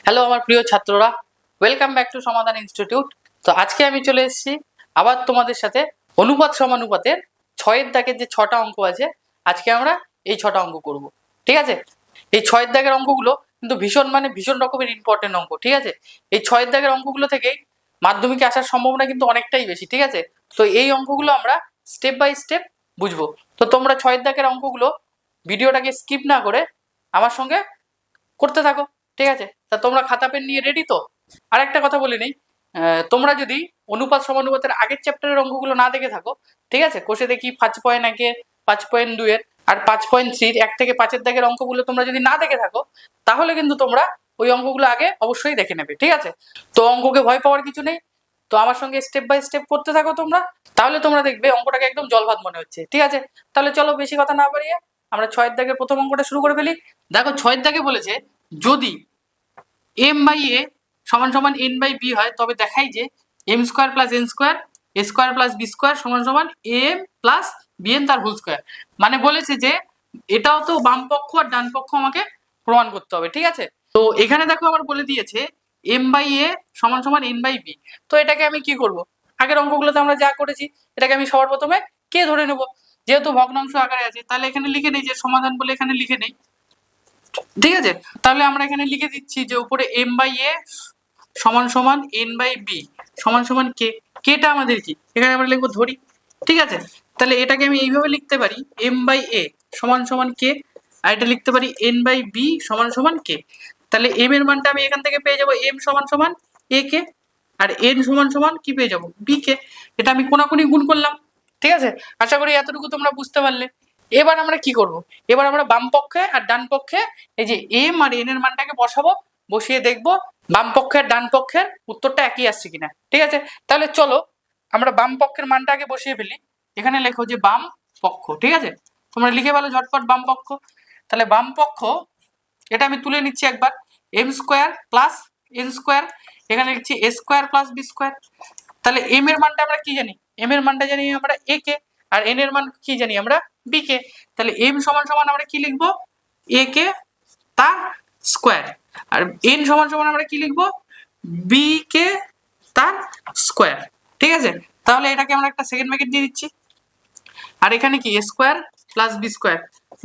Hello আমার প্রিয় ছাত্ররা, ওয়েলকাম ব্যাক টু সমাধান ইনস্টিটিউট। তো আজকে আমি চলে এসেছি আবার তোমাদের সাথে অনুপাত সমানুপাতের ছয়ের দাগের যে ছটা অঙ্ক আছে, আজকে আমরা এই ছটা অঙ্ক করব। ঠিক আছে, এই ছয়ের দাগের অঙ্কগুলো কিন্তু ভীষণ রকমের ইম্পর্টেন্ট অঙ্ক। ঠিক আছে, এই ছয়ের দাগের অঙ্কগুলো থেকেই মাধ্যমিকে আসার সম্ভাবনা কিন্তু অনেকটাই বেশি। ঠিক আছে, তো এই অঙ্কগুলো আমরা স্টেপ বাই স্টেপ বুঝবো। তো তোমরা ছয়ের দাগের অঙ্কগুলো ভিডিওটাকে স্কিপ না করে আমার সঙ্গে করতে থাকো। ঠিক আছে, তা তোমরা খাতা পেন নিয়ে রেডি তো? আর একটা কথা বলে নেই, তোমরা যদি অনুপাত সমানুপাতের আগের চ্যাপ্টারের অঙ্কগুলো না দেখে থাকো, ঠিক আছে, কোষে দেখি 5.1 5.2 আর 5.3 1 থেকে 5-এর দাগের অঙ্কগুলো তোমরা যদি না দেখে থাকো, তাহলে কিন্তু তোমরা ওই অঙ্কগুলো আগে অবশ্যই দেখে নেবে। ঠিক আছে, তো অঙ্ককে ভয় পাওয়ার কিছু নেই। তো আমার সঙ্গে স্টেপ বাই স্টেপ করতে থাকো তোমরা, তাহলে তোমরা দেখবে অঙ্কটাকে একদম জলভাত মনে হচ্ছে। ঠিক আছে, তাহলে চলো বেশি কথা না বাড়িয়ে আমরা ছয়ের দাগের প্রথম অঙ্কটা শুরু করে ফেলি। দেখো, ছয়ের দাগে বলেছে যদি এম বাই এ সমান সমান এন বাই বি হয়, তবে দেখাই যে m square plus N square a square plus B square সমান সমান এম প্লাস বি এন তার হোল স্কোয়ার। মানে বলেছে যে এটাও তো বাম পক্ষ আর ডান পক্ষ আমাকে প্রমাণ করতে হবে। ঠিক আছে, তো এখানে দেখো আমার বলে দিয়েছে এম বাই এ সমান সমান এন বাই বি। তো এটাকে আমি কি করব? আগের অঙ্কগুলোতে আমরা যা করেছি, এটাকে আমি সবার প্রথমে কে ধরে নেব। যেহেতু ভগ্নাংশ আকারে আছে, তাহলে এখানে লিখে নেই যে সমাধান বলে এখানে লিখে নেই। ঠিক আছে, তাহলে আমরা এখানে লিখে দিচ্ছি যে উপরে এম বাই এ সমান সমান এন বাই বি সমান সমান কে। কেটা আমাদের কি, এখানে আমরা লিখবো ধরি। ঠিক আছে, তাহলে এটাকে আমি এইভাবে লিখতে পারি এম বাই এ সমান সমান কে, আর এটা লিখতে পারি এন বাই বি সমান সমান কে। তাহলে এম এর মানটা আমি এখান থেকে পেয়ে যাবো এম সমান সমান এ কে, আর এন সমান সমান কি পেয়ে যাবো বি কে। এটা আমি কোনাকুনি গুণ করলাম। ঠিক আছে, আশা করি এতটুকু তোমরা বুঝতে পারলে। এবার আমরা কি করব? এবার আমরা বাম পক্ষে আর ডান পক্ষে এই যে এম আর এন এর মানটাকে বসাবো, বসিয়ে দেখবো বাম পক্ষের ডান পক্ষের উত্তরটা একই আসছে কিনা। ঠিক আছে, তাহলে চলো আমরা বাম পক্ষের মানটা আগে বসিয়ে ফেলি। এখানে লেখো যে বাম পক্ষ। ঠিক আছে, তোমরা লিখে ফেলো ঝটপট বাম পক্ষ। তাহলে বাম পক্ষ এটা আমি তুলে নিচ্ছি একবার, M square plus N square, এখানে লিখছি A square plus B square. তাহলে এম এর মানটা আমরা কি জানি? এম এর মানটা জানি আমরা এ কে, আর এন এর মান কি জানি আমরা বি কে। তাহলে এম সমান সমান আমরা কি লিখবো? এ কে তার স্কোয়ার, আর এন সমান সমান আমরা কি লিখবো? বি কে তার স্কোয়ার। ঠিক আছে, তাহলে এটাকে আমরা একটা সেকেন্ড ব্র্যাকেট দিয়ে দিচ্ছি, আর এখানে কি A square plus B square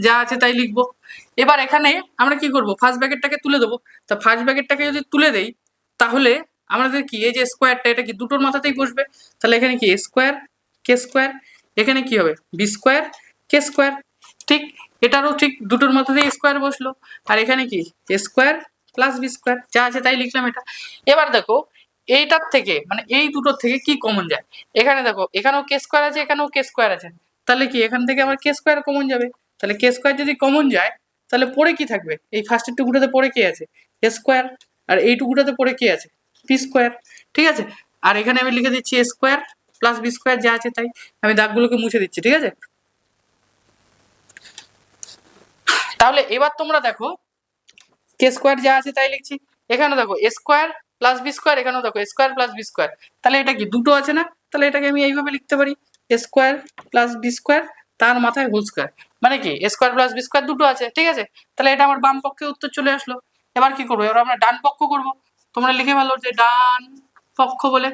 যা আছে তাই লিখবো। এবার এখানে আমরা কি করব? ফার্স্ট ব্র্যাকেটটাকে তুলে দেবো। তা ফার্স্ট ব্র্যাকেটটাকে যদি তুলে দেই, তাহলে আমাদের কি এই যে স্কোয়ারটা এটা কি দুটোর মাথাতেই বসবে। তাহলে এখানে কি এ স্কোয়ার কে স্কোয়ার, এখানে কি হবে বি স্কোয়ার কে স্কোয়ার। ঠিক, এটারও ঠিক দুটোর মাথাতেই স্কোয়ার বসলো, আর এখানে কি A square plus B square যা আছে তাই লিখলাম এটা। এবার দেখো এইটার থেকে মানে এই দুটোর থেকে কি কমন যায়। এখানে দেখো এখানেও কে স্কোয়ার আছে, এখানেও কে স্কোয়ার আছে, তাহলে কি এখান থেকে আমার কে স্কোয়ার কমন যাবে। তাহলে কে স্কোয়ার যদি কমন যায়, তাহলে পরে কি থাকবে? এই ফার্স্টের টুকুটাতে পরে কে আছে? এ স্কোয়ার, আর এই টুকুটাতে পরে কে আছে? B square. ঠিক আছে, আর এখানে আমি লিখে দিচ্ছি A square plus B square যা আছে তাই। আমি দাগগুলোকে মুছে দিচ্ছি। ঠিক আছে, তাহলে এবার তোমরা দেখো কে স্কোয়ার যা আছে তাই লিখছি। এখানে দেখো A square plus B square, এখানেও দেখো স্কোয়ার প্লাস বি স্কোয়ার। তাহলে এটা কি দুটো আছে না? তাহলে এটাকে আমি এইভাবে লিখতে পারি এ স্কোয়ার প্লাস বি স্কোয়ার তার মাথায় হোল স্কোয়ার। মানে কি A square plus B square দুটো আছে। ঠিক আছে, তাহলে এটা আমার বাম পক্ষে উত্তর চলে আসলো। এবার কি করবো? এবার আমরা ডান পক্ষ করবো। তোমরা লিখে ফেলো যে ডান পক্ষ বলে।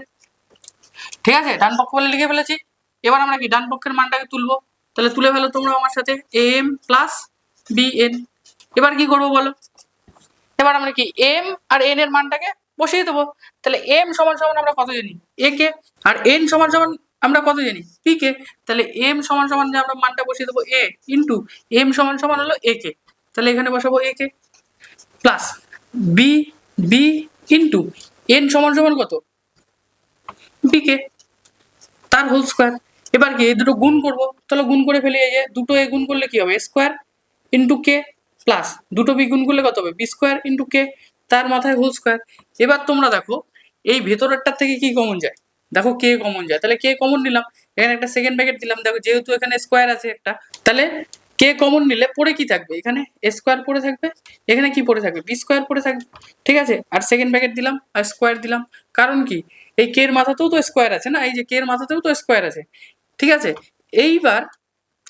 ঠিক আছে, ডান পক্ষ বলে লিখে ফেলেছি। এবার আমরা কি ডান পক্ষের মানটাকে তুলবো। তাহলে তুলে ফেলো তোমরা আমার সাথে এম প্লাস বি এন। এবার কি করবো বলো? এবার আমরা কি এম আর এন এর মানটাকে বসিয়ে দেবো। তাহলে এম সমান সমান আমরা কত জানি? এ কে, আর এন সমান সমান আমরা কত জানি? P K. তাহলে এম সমান সমান যে আমরা মানটা বসিয়ে দেবো এ ইন্টু এম সমান সমান হলো এ কে। তাহলে এখানে বসাবো এ কে plus b b into n সমান সমান কত? বি কে তার হোল স্কোয়ার। এবার কি এই দুটো গুণ করবো। তাহলে গুণ করে ফেলি, এই যে দুটো এ গুণ করলে কি হবে? স্কোয়ার ইন্টু কে প্লাস দুটো বি গুণ করলে কত হবে? বি স্কোয়ার ইন্টু কে তার মাথায় হোল স্কোয়ার। এবার তোমরা দেখো এই ভেতরেরটার থেকে কি কমন যায়? দেখো কে কমন যায়, তাহলে কে কমন নিলাম, এখানে একটা সেকেন্ড ব্র্যাকেট দিলাম। দেখো যেহেতু এখানে স্কোয়ার আছে একটা, তাহলে কে কমন নিলে পরে কি থাকবে? এখানে এ স্কোয়ার পড়ে থাকবে, এখানে কি পড়ে থাকবে? বি স্কোয়ার পড়ে থাকবে। ঠিক আছে, আর সেকেন্ড ব্র্যাকেট দিলাম আর স্কোয়ার দিলাম। কারণ কি এই কে এর মাথাতেও তো স্কোয়ার আছে না, এই যে কে এর মাথাতেও তো স্কোয়ার আছে। ঠিক আছে, এইবার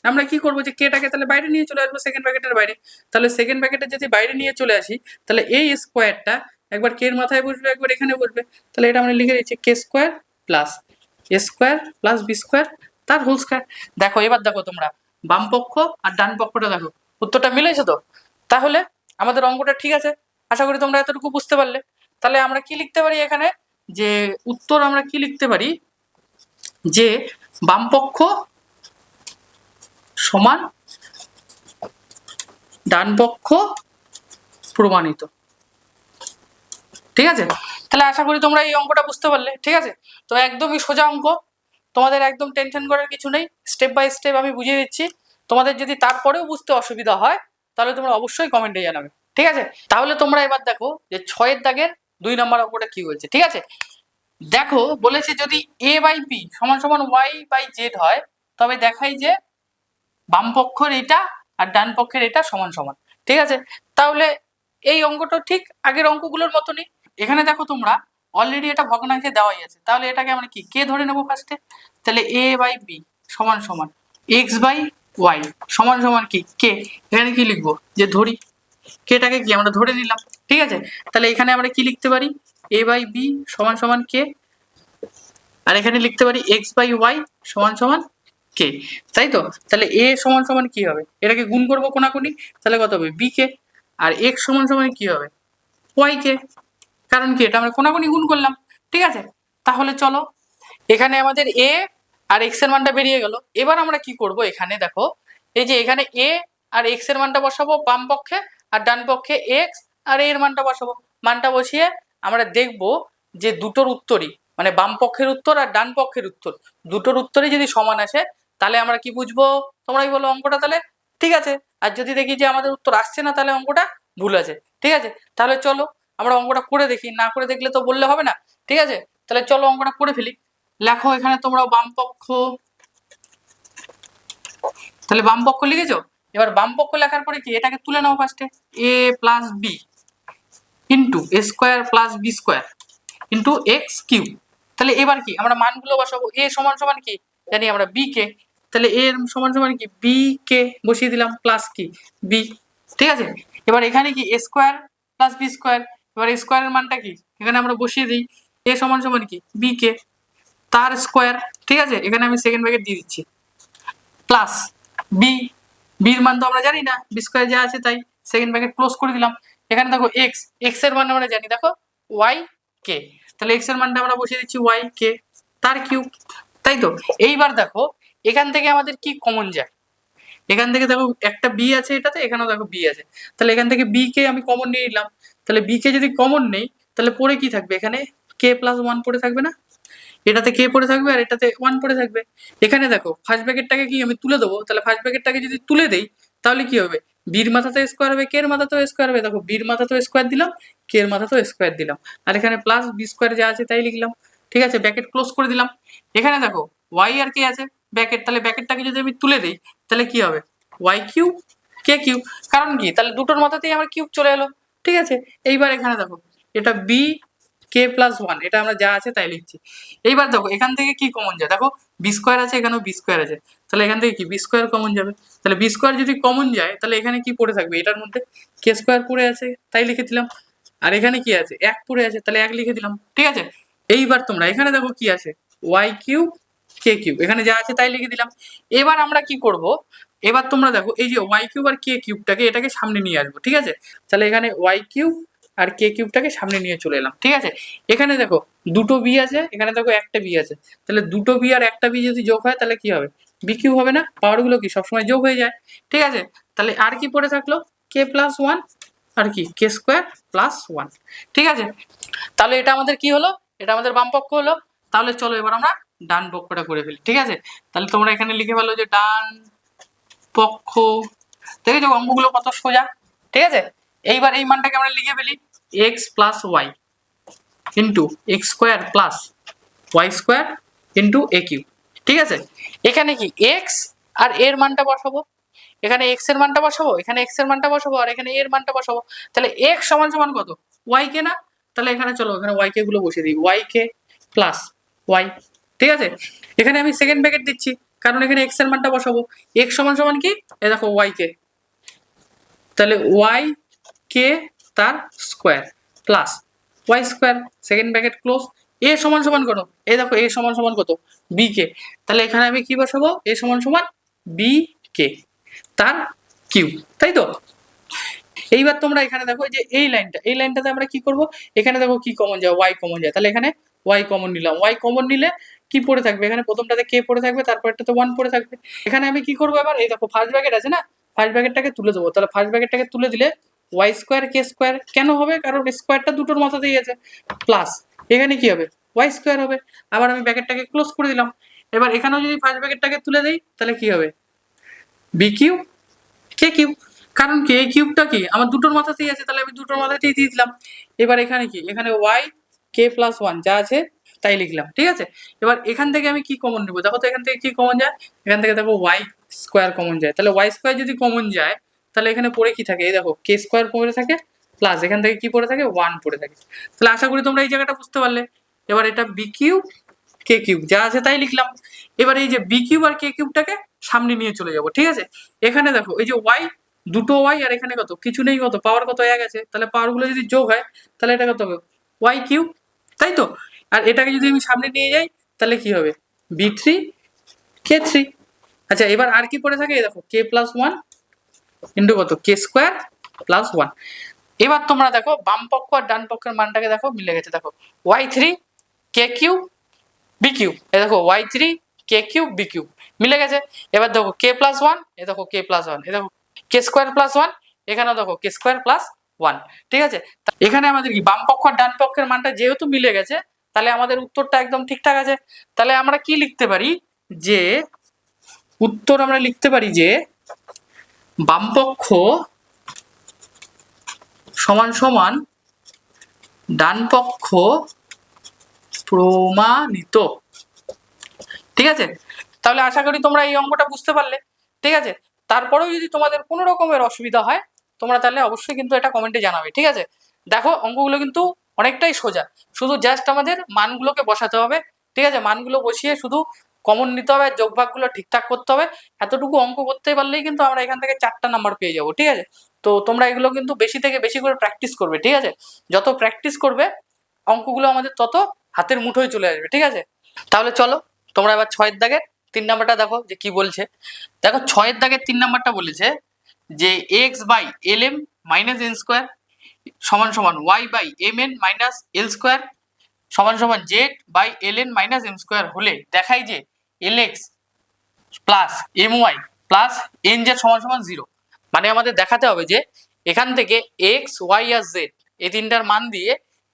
আমরা কি করবো যে কেটাকে তাহলে বাইরে নিয়ে চলে আসবো সেকেন্ড ব্র্যাকেটের বাইরে। তাহলে সেকেন্ড ব্র্যাকেটে যদি বাইরে নিয়ে চলে আসি, তাহলে এই স্কোয়ারটা একবার কে এর মাথায় বসবে, একবার এখানে বসবে। তাহলে এটা আমরা লিখে দিচ্ছি কে স্কোয়ার প্লাস এ স্কোয়ার প্লাস বি স্কোয়ার তার হোল স্কোয়ার। দেখো এবার দেখো তোমরা বাম পক্ষ আর ডান পক্ষটা দেখো, উত্তরটা মিলেছে তো। তাহলে আমাদের অঙ্কটা ঠিক আছে, আশা করি তোমরা এতটুকু বুঝতে পারলে। তাহলে আমরা কি লিখতে পারি এখানে, যে উত্তর আমরা কি লিখতে পারি, যে বাম পক্ষ সমান ডান পক্ষ প্রমাণিত। ঠিক আছে, তাহলে আশা করি তোমরা এই অঙ্কটা বুঝতে পারলে। ঠিক আছে, তো একদমই সোজা অঙ্ক, তোমাদের একদম টেনশন করার কিছু নেই, স্টেপ বাই স্টেপ আমি বুঝিয়ে দিচ্ছি। তোমাদের যদি তারপরেও বুঝতে অসুবিধা হয় তাহলে তোমরা অবশ্যই কমেন্টে জানাবে। ঠিক আছে, তাহলে তোমরা এবার দেখো যে 6 দাগের 2 নম্বর অঙ্কটা কি হয়েছে। ঠিক আছে, দেখো বলেছে যদি a বাই b সমান সমান y বাই z হয়, তবে দেখাই যে বাম পক্ষের এটা আর ডান পক্ষের এটা সমান সমান। ঠিক আছে, তাহলে এই অঙ্কটা ঠিক আগের অঙ্কগুলোর মতনই। এখানে দেখো তোমরা অলরেডি এটা ভগ্নাংশে দেওয়াই আছে, তাহলে এটাকে আমরা কি কে ধরে নেবো ফার্স্টে। তাহলে a বাই b সমান সমান x বাই y সমান সমান কি কে। এখানে কি লিখবো, যে ধরি কেটাকে কি আমরা ধরে নিলাম। ঠিক আছে, তাহলে এখানে আমরা কি লিখতে পারি, a বাই b সমান সমান কে, আর এখানে লিখতে পারি x বাই y সমান সমান কে, তাই তো। তাহলে a সমান সমান কি হবে, এটাকে গুণ করবো কোনাকুনি, তাহলে কত হবে b কে, আর x সমান সমান কি হবে y কে, কারণ কি এটা আমরা কোনাকুনি গুণ করলাম। ঠিক আছে, তাহলে চলো এখানে আমাদের a আর x এর মানটা বেরিয়ে গেল। এবার আমরা কি করব, এখানে দেখো এই যে এখানে a আর x এর মানটা বসাবো বাম পক্ষে, আর ডান পক্ষে x আর a এর মানটা বসাবো। মানটা বসিয়ে আমরা দেখব যে দুটোর উত্তরই, মানে বাম পক্ষের উত্তর আর ডান পক্ষের উত্তর দুটোর উত্তরই যদি সমান আসে, তাহলে আমরা কি বুঝবো, তোমরাই বলো অঙ্কটা তাহলে ঠিক আছে। আর যদি দেখি যে আমাদের উত্তর আসছে না, তাহলে অঙ্কটা ভুল আছে। ঠিক আছে, তাহলে চলো আমরা অঙ্কটা করে দেখি, না করে দেখলে তো বললে হবে না। ঠিক আছে, তাহলে চলো অঙ্কটা করে ফেলি। লেখো এখানে তোমরা বাম পক্ষ, তাহলে বাম পক্ষ লিখেছো। এবার বাম পক্ষ লেখার পরে কি এটাকে তুলে নাও ফার্স্টে, a plus B into A square plus B square into X cube. তাহলে এবার কি আমরা মানগুলো বসাবো, a সমান সমান কি জানি আমরা b কে, তাহলে a এর সমান সমান কি b কে বসিয়ে দিলাম প্লাস কি b। ঠিক আছে, এবার এখানে কি a square plus B square, এবার a স্কোয়ারের মানটা কি এখানে আমরা বসিয়ে দিই, a সমান সমান কি b কে তার স্কোয়ার। ঠিক আছে, এখানে আমি সেকেন্ড ব্র্যাকেট দিয়ে দিচ্ছি প্লাস বি, বির মান তো আমরা জানি না, বি স্কোয়ার যা আছে তাই, সেকেন্ড ব্র্যাকেট ক্লোজ করে দিলাম। এখানে দেখো এক্স, এক্স এর মান আমরা জানি, দেখো ওয়াই কে, তাহলে এক্স এর মানটা আমরা বসিয়ে দিচ্ছি ওয়াই কে তার কিউব, তাই তো। এইবার দেখো এখান থেকে আমাদের কি কমন যায়, এখান থেকে দেখো একটা বি আছে এটাতে, এখানেও দেখো বি আছে, তাহলে এখান থেকে বি কে আমি কমন নিয়ে নিলাম। তাহলে বি কে যদি কমন নেই, তাহলে পরে কি থাকবে, এখানে কে প্লাস ওয়ান পড়ে থাকবে না, এটাতে কে পড়ে থাকবে আর এটাতে ওয়ান পড়ে থাকবে। এখানে দেখো ফার্স্ট ব্র্যাকেটটাকে কি আমি তুলে দেবো, তাহলে ফার্স্ট ব্র্যাকেটটাকে যদি তুলে দেই তাহলে কি হবে, বির মাথাতে স্কোয়ার হবে, কে এর মাথাতেও স্কোয়ার হবে, দেখো বির মাথাতেও স্কোয়ার দিলাম, কে এর মাথাতেও স্কোয়ার দিলাম, আর এখানে প্লাস বি স্কোয়ার যা আছে তাই লিখলাম। ঠিক আছে, ব্র্যাকেট ক্লোজ করে দিলাম। এখানে দেখো ওয়াই আর কে আছে ব্র্যাকেট, তাহলে ব্র্যাকেটটাকে যদি আমি তুলে দিই তাহলে কি হবে ওয়াই কিউব কে কিউব, কারণ কি তাহলে দুটোর মাথাতেই আমার কিউব চলে এলো। ঠিক আছে, এইবার এখানে দেখো এটা বি কে প্লাস ওয়ান, এটা আমরা যা আছে তাই লিখছি। এইবার দেখো এখান থেকে কি কমন যায়, দেখো বি স্কোয়ার আছে, এখানেও বি স্কোয়ার আছে, তাহলে এখান থেকে কি বি স্কোয়ার কমন যাবে, তাহলে বি স্কোয়ার যদি কমন যায় তাহলে এখানে কি পড়ে থাকবে, এটার মধ্যে কে স্কোয়ার পড়ে আছে তাই লিখে দিলাম, আর এখানে কি আছে এক পড়ে আছে তাহলে এক লিখে দিলাম। ঠিক আছে, এইবার তোমরা এখানে দেখো কি আছে ওয়াই কিউব কে কিউব, এখানে যা আছে তাই লিখে দিলাম। এবার আমরা কি করব, এবার তোমরা দেখো এই যে ওয়াই কিউব আর কে কিউবটাকে এটাকে সামনে নিয়ে আসবো। ঠিক আছে, তাহলে এখানে ওয়াই কিউব আর কে কিউবটাকে সামনে নিয়ে চলে এলাম। ঠিক আছে, এখানে দেখো দুটো বি আছে, এখানে দেখো একটা বি আছে, তাহলে দুটো বি আর একটা বি যদি যোগ হয় তাহলে কি হবে বি কিউব হবে না, পাওয়ারগুলো কি সবসময় যোগ হয়ে যায়। ঠিক আছে, তাহলে আর কি পড়ে থাকলো কে প্লাস ওয়ান আর কি কে স্কোয়ার প্লাস ওয়ান। ঠিক আছে, তাহলে এটা আমাদের কি হলো, এটা আমাদের বাম পক্ষ হলো। তাহলে চলো এবার আমরা ডান পক্ষটা করে ফেলি। ঠিক আছে, তাহলে তোমরা এখানে লিখে ফেলো যে ডান পক্ষ, দেখেছো অঙ্কগুলো কত সোজা। ঠিক আছে, এইবার এই মানটাকে আমরা লিখে ফেলি x plus y into x square plus Y square into a cube. ঠিক আছে, এখানে কি এক্স আর এর মানটা বসাবো, এখানে এক্স এর মানটা বসাবো, এখানে এক্স এর মানটা বসাবো, আর এখানে এর মানটা বসাবো। তাহলে এক্স সমান সমান কত ওয়াই কে না, তাহলে এখানে চলো এখানে ওয়াই কে গুলো বসিয়ে দিই, ওয়াই কে প্লাস ওয়াই। ঠিক আছে, এখানে আমি সেকেন্ড ব্র্যাকেট দিচ্ছি কারণ এখানে এক্স এর মানটা বসাবো, এক্স সমান সমান কি এই দেখো ওয়াই কে, তাহলে ওয়াই কে তার square plus Y square second bracket close. A সমান সমান কত, এই দেখো এ সমান সমান কত, বি কে। তাহলে এখানে আমি কি বসাবো, এ সমান সমান বি কে তার কিউ, তাই তো। এইবার তোমরা এখানে দেখো যে এই লাইনটাতে আমরা কি করব, এখানে দেখো কি কমন যায়, ওয়াই কমন যায়, তাহলে এখানে ওয়াই কমন নিলাম। ওয়াই কমন নিলে কি পড়ে থাকবে, এখানে প্রথমটাতে কে পড়ে থাকবে, তারপরটাতে ওয়ান পড়ে থাকবে। এখানে আমি কি করবো এবার, এই দেখো ফার্স্ট ব্র্যাকেট আছে না, ফার্স্ট ব্র্যাকেটটাকে তুলে দেবো। তাহলে ফার্স্ট ব্র্যাকেটটাকে তুলে দিলে ওয়াই স্কোয়ার কে স্কোয়ার কেন হবে, কারণ স্কোয়ারটা দুটোর মাথাতেই আছে, প্লাস এখানে কি হবে ওয়াই স্কোয়ার হবে। আবার আমি ব্র্যাকেটটাকে ক্লোজ করে দিলাম। এবার এখানেও যদি ফার্স্ট ব্র্যাকেটটাকে তুলে দেই তাহলে কি হবে, বি কিউ কে কিউ, কারণ কি এই কিউবটা কি আমার দুটোর মাথাতেই আছে, তাহলে আমি দুটোর মাথাতেই দিয়ে দিলাম। এবার এখানে কি, এখানে ওয়াই কে প্লাস ওয়ান যা আছে তাই লিখলাম, ঠিক আছে। এবার এখান থেকে আমি কি কমন নেবো, দেখো তো এখান থেকে কি কমন যায়, এখান থেকে দেখো ওয়াই স্কোয়ার কমন যায়। তাহলে ওয়াই স্কোয়ার যদি কমন যায় তাহলে এখানে পড়ে কি থাকে, এই দেখো কে স্কোয়ার পড়ে থাকে, প্লাস এখান থেকে কি পড়ে থাকে, ওয়ান পড়ে থাকে। তাহলে আশা করি তোমরা এই জায়গাটা বুঝতে পারলে। এবার এটা বি কিউ কে কিউব যা আছে তাই লিখলাম। এবার এই যে বি কিউব আর কে কিউবটাকে সামনে নিয়ে চলে যাব, ঠিক আছে। এখানে দেখো এই যে ওয়াই, দুটো ওয়াই আর এখানে কত কিছু নেই, কত পাওয়ার কত এক আছে, তাহলে পাওয়ার গুলো যদি যোগ হয় তাহলে এটা কত হবে ওয়াই কিউব, তাই তো। আর এটাকে যদি আমি সামনে নিয়ে যাই তাহলে কি হবে বি থ্রি কে থ্রি। আচ্ছা এবার আর কি পড়ে থাকে, এই দেখো কে প্লাস ওয়ান ইন্টু কত কে স্কোয়ার প্লাস ওয়ান। এবার তোমরা দেখো বাম পক্ষ আর ডান পক্ষের মানটাকে দেখো মিলে গেছে, দেখো ওয়াই থ্রি কে কিউ বি কিউ, এ দেখো ওয়াই থ্রি কে কিউ বি কিউ মিলে গেছে। এবার দেখো কে প্লাস ওয়ান, এ দেখো কে প্লাস ওয়ান, এ দেখো কে স্কোয়ার প্লাস ওয়ান, এখানেও দেখো কে স্কোয়ার প্লাস ওয়ান, ঠিক আছে। এখানে আমাদের কি বাম পক্ষ আর ডান পক্ষের মানটা যেহেতু মিলে গেছে তাহলে আমাদের উত্তরটা একদম ঠিকঠাক আছে। তাহলে আমরা কি লিখতে পারি, যে উত্তর আমরা লিখতে পারি যে বাম পক্ষ সমান সমান ডান পক্ষ প্রমাণিত, ঠিক আছে। তাহলে আশা করি তোমরা এই অঙ্কটা বুঝতে পারলে, ঠিক আছে। তারপরেও যদি তোমাদের কোনো রকমের অসুবিধা হয় তোমরা তাহলে অবশ্যই কিন্তু এটা কমেন্টে জানাবে, ঠিক আছে। দেখো অঙ্কগুলো কিন্তু অনেকটাই সোজা, শুধু জাস্ট আমাদের মানগুলোকে বসাতে হবে, ঠিক আছে। মানগুলো বসিয়ে শুধু কমন নিতে হবে, যোগভাগগুলো ঠিকঠাক করতে হবে, এতটুকু অঙ্ক করতে পারলেই কিন্তু আমরা এখান থেকে 4টা নাম্বার পেয়ে যাবো, ঠিক আছে। তো তোমরা এগুলো কিন্তু বেশি থেকে বেশি করে প্র্যাকটিস করবে, ঠিক আছে। যত প্র্যাকটিস করবে অঙ্কগুলো আমাদের তত হাতের মুঠোয় চলে আসবে, ঠিক আছে। তাহলে চলো তোমরা এবার 6এর দাগের 3 নাম্বারটা দেখো যে কি বলছে। দেখো 6এর দাগের 3 নাম্বারটা বলেছে যে x by L M minus N square সমান সমান y by m N minus L square সমান সমান Z by l N minus M square হলে দেখাই যে l x plus m y plus n z সমান সমান 0। মানে আমাদের দেখাতে হবে যে এখান থেকে এক্স ওয়াই আর জেড এই তিনটার মান দিয়ে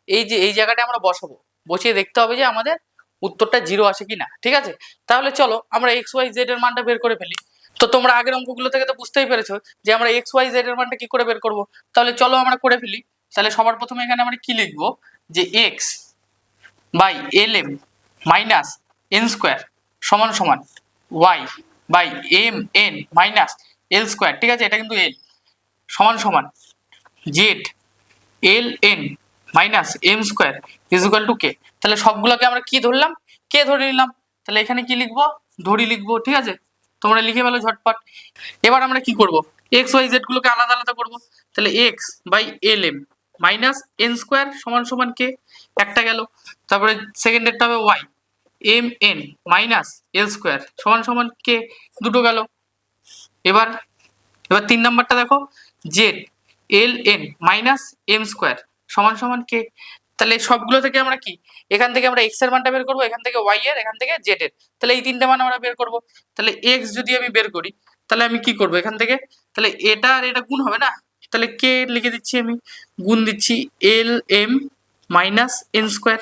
এই যে এই জায়গাটা আমরা বসাবো, বসিয়ে দেখতে হবে যে আমাদের উত্তরটা 0 আসে কি না, ঠিক আছে। তাহলে চলো আমরা এক্স ওয়াই জেড এর মানটা বের করে ফেলি। তো তোমরা আগের অঙ্কগুলো থেকে তো বুঝতেই পেরেছো যে আমরা এক্স ওয়াই জেড এর মানটা কি করে বের করব। তাহলে চলো আমরা করে ফেলি। তাহলে সবার প্রথমে এখানে আমরা কি লিখবো, যে x by L M minus N square সমান সমান y by m N minus L square, ঠিক আছে, এটা কিন্তু এল সমান সমান z L N minus M square is equal to k. তাহলে সবগুলোকে আমরা কি ধরলাম, কে ধরে নিলাম। তাহলে এখানে কি লিখবো, ধরি লিখবো, ঠিক আছে। তোমরা লিখে ফেলো ঝটপট। এবার আমরা কি করব, এক্স ওয়াই জেড গুলোকে আলাদা আলাদা করবো। তাহলে X by L M minus N square সমান সমান কে, একটা গেল। তারপরে সেকেন্ডেরটা হবে ওয়াই এম এন মাইনাস এল স্কোয়ার সমান সমান কে, দুটো গেল। এবার এবার 3 নাম্বারটা দেখো Z L N minus M square সমান সমান কে। তাহলে সবগুলো থেকে আমরা কি, এখান থেকে আমরা এক্স এর মানটা বের করবো, এখান থেকে ওয়াই এর, এখান থেকে জেড এর। তাহলে এই 3টে মান আমরা বের করবো। তাহলে এক্স যদি আমি বের করি তাহলে আমি কি করবো এখান থেকে, তাহলে এটা আর এটা গুণ হবে না, তাহলে কে লিখে দিচ্ছি আমি, গুণ দিচ্ছি L M minus N square.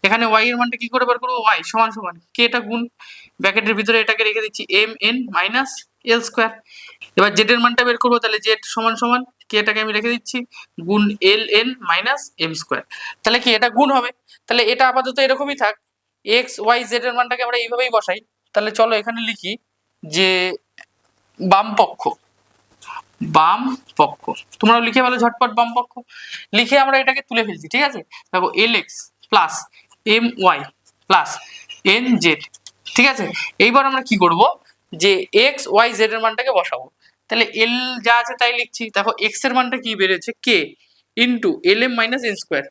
এখানে ওয়াই এর মানটা কি করে বের করবো, ওয়াই সমান সমান কে, এটা গুণ, ব্র্যাকেটের ভিতরে এটাকে রেখে দিচ্ছি এম এন মাইনাস এল স্কোয়ার। এবার জেড এর মানটা বের করবো, তাহলে জেড সমান সমান কে, এটাকে আমি রেখে দিচ্ছি গুণ L N minus M square. তাহলে কি এটা গুণ হবে, তাহলে এটা আপাতত এরকমই থাক, এক্স ওয়াই জেড এর মানটাকে আমরা এইভাবেই বসাই। তাহলে চলো এখানে লিখি যে বাম পক্ষ, বাম পক্ষ তোমরাও লিখে ফেলো ঝটপট, বাম পক্ষ লিখে আমরা এটাকে তুলে ফেলছি, ঠিক আছে। দেখো l x plus m y plus n z, ঠিক আছে। এইবার আমরা কি করব, যে এক্স ওয়াই জেড এর মানটাকে বসাবো। তাহলে এল যা আছে তাই লিখছি, দেখো এক্স এর মানটা কি বেরিয়েছে k into l M minus N square.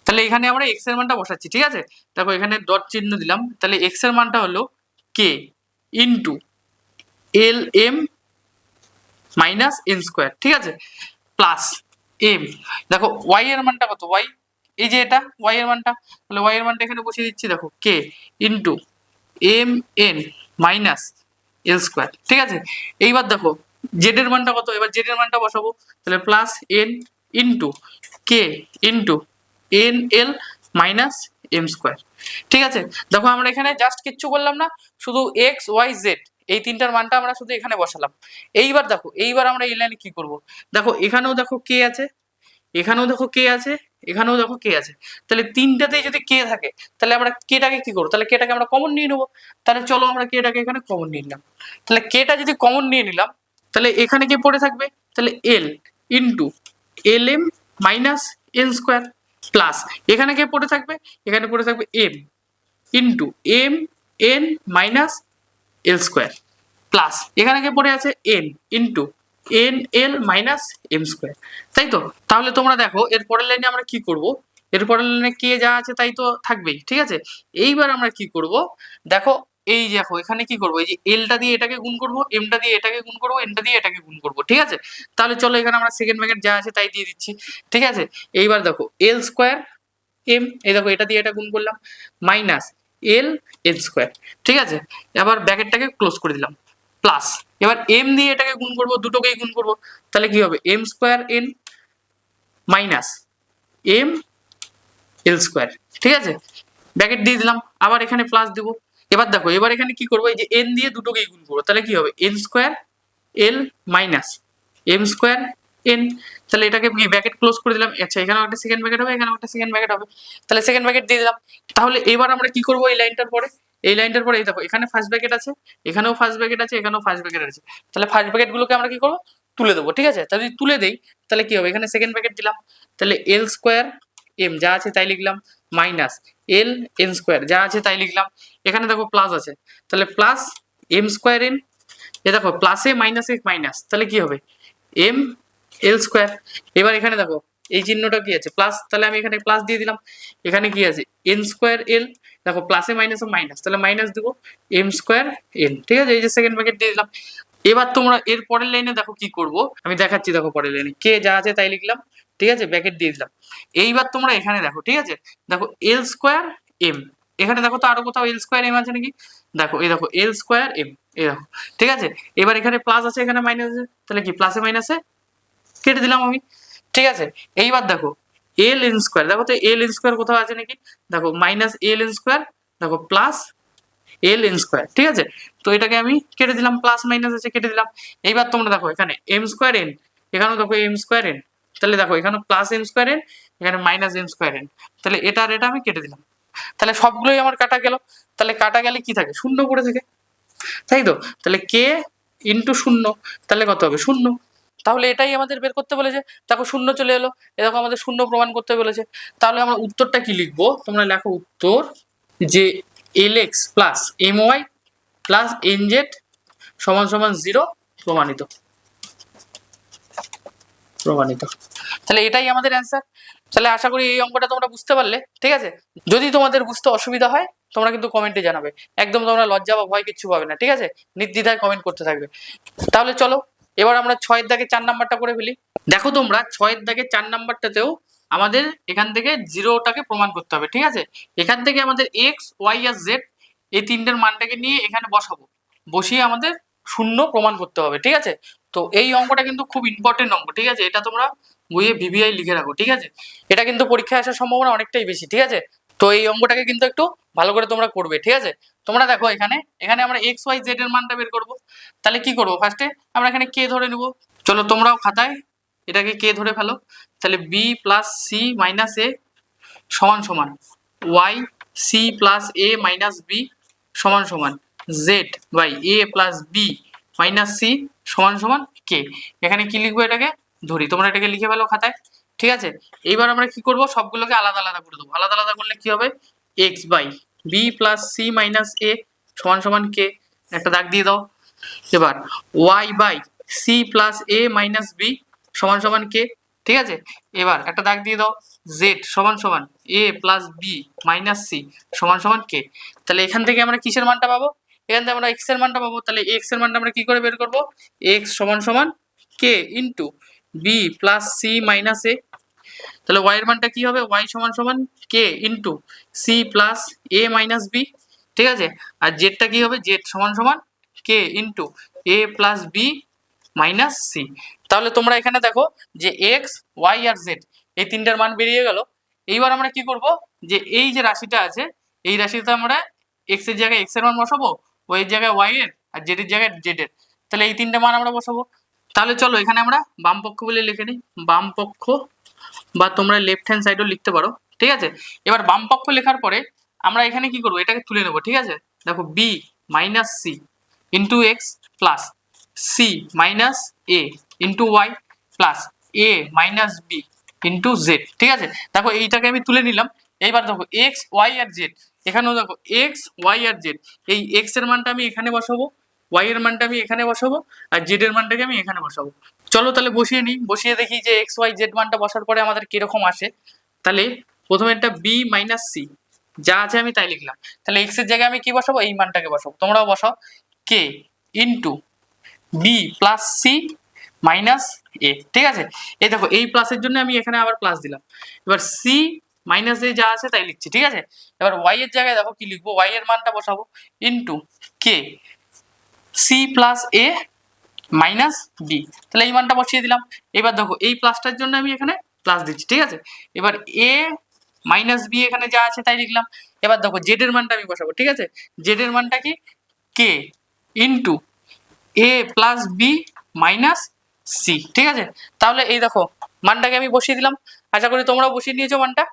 তাহলে এখানে আমরা এক্স এর মানটা বসাচ্ছি, ঠিক আছে। দেখো এখানে ডট চিহ্ন দিলাম, তাহলে এক্স এর মানটা হলো k into l M minus N square, ঠিক আছে, প্লাস এম। দেখো ওয়াই এর মানটা কত, ওয়াই এই যে এটা ওয়াই এর মানটা, তাহলে ওয়াই এর মানটা এখানে বসিয়ে দিচ্ছি, দেখো কে ইন্টু এম এন মাইনাস এল স্কোয়ার, ঠিক আছে। এইবার দেখো জেড এর মানটা কত, এবার জেড এর মানটা বসাবো, তাহলে plus n into k into n l minus M square, ঠিক আছে। দেখো আমরা এখানে জাস্ট কিচ্ছু করলাম না, শুধু এক্স ওয়াই জেড এই তিনটার মানটা আমরা শুধু এখানে বসালাম। এইবার দেখো এইবার আমরা এই লাইনে কি করব, দেখো এখানেও দেখো কে আছে, এখানেও দেখো কে আছে, এখানেও দেখো কে আছে, তাহলে তিনটাতেই যদি কে থাকে তাহলে আমরা কেটাকে কি করবো, তাহলে কেটাকে আমরা কমন নিয়ে নেবো। তাহলে চলো আমরা কেটাকে এখানে কমন নিয়ে নিলাম, তাহলে কেটা যদি কমন নিয়ে নিলাম তাহলে এখানে কে পড়ে থাকবে, তাহলে l into l M minus N square plus এখানে কে পড়ে থাকবে, এখানে পড়ে থাকবে m into m N minus এল স্কোয়ার প্লাস এখানে কে পড়ে আছে n into n l minus M square, তাই তো। তাহলে তোমরা দেখো এর পরের লাইনে আমরা কি করব, এর পরের লাইনে কে যা আছে তাই তো থাকবেই, ঠিক আছে। এইবার আমরা কি করব, দেখো এই দেখো এখানে কি করব, এই যে এলটা দিয়ে এটাকে গুণ করব, এমটা দিয়ে এটাকে গুণ করব, এনটা দিয়ে এটাকে গুণ করব, ঠিক আছে। তাহলে চলো এখানে আমরা সেকেন্ড ব্র্যাকেট যা আছে তাই দিয়ে দিচ্ছি, ঠিক আছে। এইবার দেখো এল স্কোয়ার এম, এই দেখো এটা দিয়ে এটা গুণ করলাম, মাইনাস এল এন স্কোয়ার, ঠিক আছে। এবার ব্র্যাকেটটাকে ক্লোজ করে দিলাম, প্লাস এবার এম দিয়ে এটাকে গুণ করব, দুটোকেই গুণ করব, তাহলে কি হবে M square N minus M L square, ঠিক আছে। ব্র্যাকেট দিয়ে দিলাম, আবার এখানে প্লাস দিব। এবার দেখো এবার এখানে কি করবো, এই যে এন দিয়ে দুটোকেই গুণ করবো, তাহলে কি হবে এন স্কোয়ার এল মাইনাস এম স্কোয়ার এন, তাহলে এটাকে ব্র্যাকেট ক্লোজ করে দিলাম। আচ্ছা এখানেও একটা সেকেন্ড ব্র্যাকেট হবে, এখানেও একটা সেকেন্ড ব্র্যাকেট হবে, তাহলে সেকেন্ড ব্র্যাকেট দিয়ে দিলাম। তাহলে এবার আমরা কি করবো, এই লাইনটার পরে এই লাইনটার পরে এই দেখো এখানে ফার্স্ট ব্র্যাকেট আছে, এখানেও ফার্স্ট ব্র্যাকেট আছে, এখানেও ফার্স্ট ব্র্যাকেট আছে, তাহলে ফার্স্ট ব্র্যাকেট গুলোকে আমরা কি করবো তুলে দেবো, ঠিক আছে। তাহলে যদি তুলে দেই তাহলে কি হবে, এখানে সেকেন্ড ব্র্যাকেট দিলাম, তাহলে এল স্কোয়ার এম যা আছে তাই লিখলাম মাইনাস এল এন স্কোয়ার যা আছে তাই লিখলাম, এখানে দেখো প্লাস আছে, তাহলে প্লাস এম স্কোয়ার এন, এ দেখো প্লাসে মাইনাসে মাইনাস, তাহলে কি হবে এম এল স্কোয়ার। এবার এখানে দেখো এই চিহ্নটা কি আছে প্লাস, তাহলে আমি এখানে প্লাস দিয়ে দিলাম, এখানে কি আছে এন স্কোয়ার এল, দেখো প্লাসে মাইনাসে মাইনাস, তাহলে মাইনাস দিব এম স্কোয়ার এন, ঠিক আছে। এই যে সেকেন্ড ব্র্যাকেট দিয়ে দিলাম। এবার তোমরা এর পরের লাইনে দেখো কি করব আমি দেখাচ্ছি, দেখো পরের লাইনে কে যা আছে তাই লিখলাম, ঠিক আছে, ব্র্যাকেট দিয়ে দিলাম। এইবার তোমরা এখানে দেখো, ঠিক আছে, দেখো এল স্কোয়ার এম, এখানে দেখো তো আরো কোথাও এল স্কোয়ার এম আছে নাকি, দেখো এই দেখো এল স্কোয়ার এম, এই দেখো, ঠিক আছে। এবার এখানে প্লাস আছে এখানে মাইনাস আছে, তাহলে কি প্লাসে মাইনাসে কেটে দিলাম আমি, ঠিক আছে। এইবার দেখো এল এন স্কোয়ার, দেখো তো এল এন স্কোয়ার কোথাও আছে নাকি, দেখো মাইনাস এল এন স্কোয়ার, দেখো প্লাস এল এন স্কোয়ার, ঠিক আছে। তো এটাকে আমি কেটে দিলাম, প্লাস মাইনাস আছে কেটে দিলাম। এইবার তোমরা দেখো এখানে এম স্কোয়ার এন, এখানেও দেখো এম স্কোয়ার এন, তাহলে দেখো এখানে প্লাস এম স্কোয়ার এন, এখানে মাইনাস এম স্কোয়ার এন, তাহলে এটা আর এটা আমি কেটে দিলাম, তাহলে সবগুলোই আমার কাটা গেল। তাহলে কাটা গেলে কি থাকে শূন্য পড়ে থাকে, তাই তো। তাহলে কে ইন্টু শূন্য, তাহলে কত হবে শূন্য, তাহলে এটাই আমাদের বের করতে বলেছে। দেখো শূন্য চলে এলো, এরকম আমাদের শূন্য প্রমাণ করতে বলেছে। তাহলে আমরা উত্তরটা কি লিখবো, তোমরা লেখো উত্তর যে l x plus m y plus n z সমান সমান 0 প্রমাণিত, প্রমাণিত। তাহলে এটাই আমাদের অ্যান্সার। তাহলে আশা করি এই অঙ্কটা তোমরা বুঝতে পারলে, ঠিক আছে। যদি তোমাদের বুঝতে অসুবিধা হয় তোমরা কিন্তু কমেন্টে জানাবে, একদম তোমরা লজ্জা বা ভয় কিচ্ছু পাবে না, ঠিক আছে, নির্দ্বিধায় কমেন্ট করতে থাকবে। তাহলে চলো এবার আমরা 6 দাগে 4 নাম্বারটা করে ফেলি। দেখো তোমরা 6 দাগে 4 নাম্বারটাতেও আমাদের এখান থেকে জিরোটাকে প্রমাণ করতে হবে, ঠিক আছে। এখান থেকে আমাদের এক্স ওয়াই আর জেড এই তিনটের মানটাকে নিয়ে এখানে বসাবো, বসিয়ে আমাদের শূন্য প্রমাণ করতে হবে, ঠিক আছে। তো এই অঙ্কটা কিন্তু খুব ইম্পর্টেন্ট অঙ্ক, ঠিক আছে, এটা তোমরা বইয়ে ভিভিআই লিখে রাখো, ঠিক আছে। এটা কিন্তু পরীক্ষায় আসার সম্ভাবনা অনেকটাই বেশি, ঠিক আছে। তো এই অঙ্কটাকে কিন্তু একটু ভালো করে তোমরা করবে, ঠিক আছে। তোমরা দেখো এখানে এখানে আমরা এক্স ওয়াই জেড এর মানটা বের করবো, তাহলে কি করবো ফার্স্টে আমরা এখানে কে ধরে নেব, চলো তোমরাও খাতায় এটাকে কে ধরে ফেলো, তাহলে বি প্লাস সি মাইনাস এ সমান সমান ওয়াই সি প্লাস এ মাইনাস বি সমান সমান Z by A plus B minus C সমান সমান কে। এখানে কি লিখবো, এটাকে ধরি, তোমরা এটাকে লিখে ফেলো খাতায়, ঠিক আছে। এইবার আমরা কি করব, সবগুলোকে আলাদা আলাদা করে দেবো, আলাদা আলাদা করলে কি হবে x by b plus C minus এ সমান সমান কে, একটা দাগ দিয়ে দাও। এবার y by c plus A minus B সমান সমান কে, ঠিক আছে। এবার একটা দাগ দিয়ে দাও, জেড সমান সমান এ প্লাস বি মাইনাস সি সমান সমান কে। তাহলে এখান থেকে আমরা কিসের মানটা পাবো? এখান থেকে আমরা এক্স এর মানটা পাবো। তাহলে এক্স এর মানটা আমরা কি করে বের করবো? এক্স সমান সমান k into B plus C minus a. তাহলে ওয়াই এর মানটা কি হবে? ওয়াই সমান সমান কে ইন্টু সি প্লাস এ মাইনাস বি। ঠিক আছে, আর জেডটা কি হবে? জেড সমান সমান k into a plus B minus c. তাহলে তোমরা এখানে দেখো যে এক্স ওয়াই আর জেড এই তিনটার মান বেরিয়ে গেল। এইবার আমরা কি করব, যে এই যে রাশিটা আছে এই রাশিতে আমরা এক্স এর জায়গায় এক্স এর মান বসাবো, ওয়াই এর জায়গায় ওয়াই এর, আর জেড এর জায়গায় জেড এর। তাহলে এই তিনটে মান আমরা বসাবো। তাহলে চলো এখানে আমরা বাম পক্ষ বলে লিখে নিই, বাম পক্ষ, বা তোমরা লেফট হ্যান্ড সাইডও লিখতে পারো। ঠিক আছে, এবার বাম পক্ষ লেখার পরে আমরা এখানে কি করবো, এটাকে তুলে নেবো। ঠিক আছে, দেখো B minus C into X plus C minus A into Y plus A minus B into Z. ঠিক আছে, দেখো এইটাকে আমি তুলে নিলাম। এইবার দেখো এক্স ওয়াই আর জেড, এখানেও দেখো এক্স ওয়াই আর জেড, এই এক্স এর মানটা আমি এখানে বসাবো, ওয়াই এর মানটা আমি এখানে বসাবো, আর জেড এর মানটাকে আমি এখানে বসাবো। চলো তাহলে বসিয়ে নিই, বসিয়ে দেখি যে এক্স ওয়াই জেড মানটা বসার পরে আমাদের কিরকম আসে। তাহলে প্রথমে একটা বি মাইনাস সি যা আছে আমি তাই লিখলাম। তাহলে এক্স এর জায়গায় আমি কি বসাবো? এই মানটাকে বসাবো, তোমরাও বসাও। কে into B plus C minus A. ঠিক আছে, এই দেখো এই প্লাসের জন্য আমি এখানে আবার প্লাস দিলাম। এবার সি মাইনাস এ যা আছে তাই লিখছি। ঠিক আছে, এবার ওয়াই এর জায়গায় দেখো কি লিখবো, ওয়াই এর মানটা বসাবো ইন্টু কে সি প্লাস এ মাইনাস বি। তাহলে এই মানটা বসিয়ে দিলাম। এবার দেখো এই প্লাসটার জন্য আমি এখানে প্লাস দিচ্ছি। ঠিক আছে, এবার এ মাইনাস বি এখানে যা আছে তাই লিখলাম। এবার দেখো জেড এর মানটা আমি বসাবো। ঠিক আছে, জেড এর মানটা কি? কে into a plus B minus C. ঠিক আছে, তাহলে এই দেখো মানটাকে আমি বসিয়ে দিলাম। আশা করি তোমরাও বসিয়ে নিয়েছো মানটা।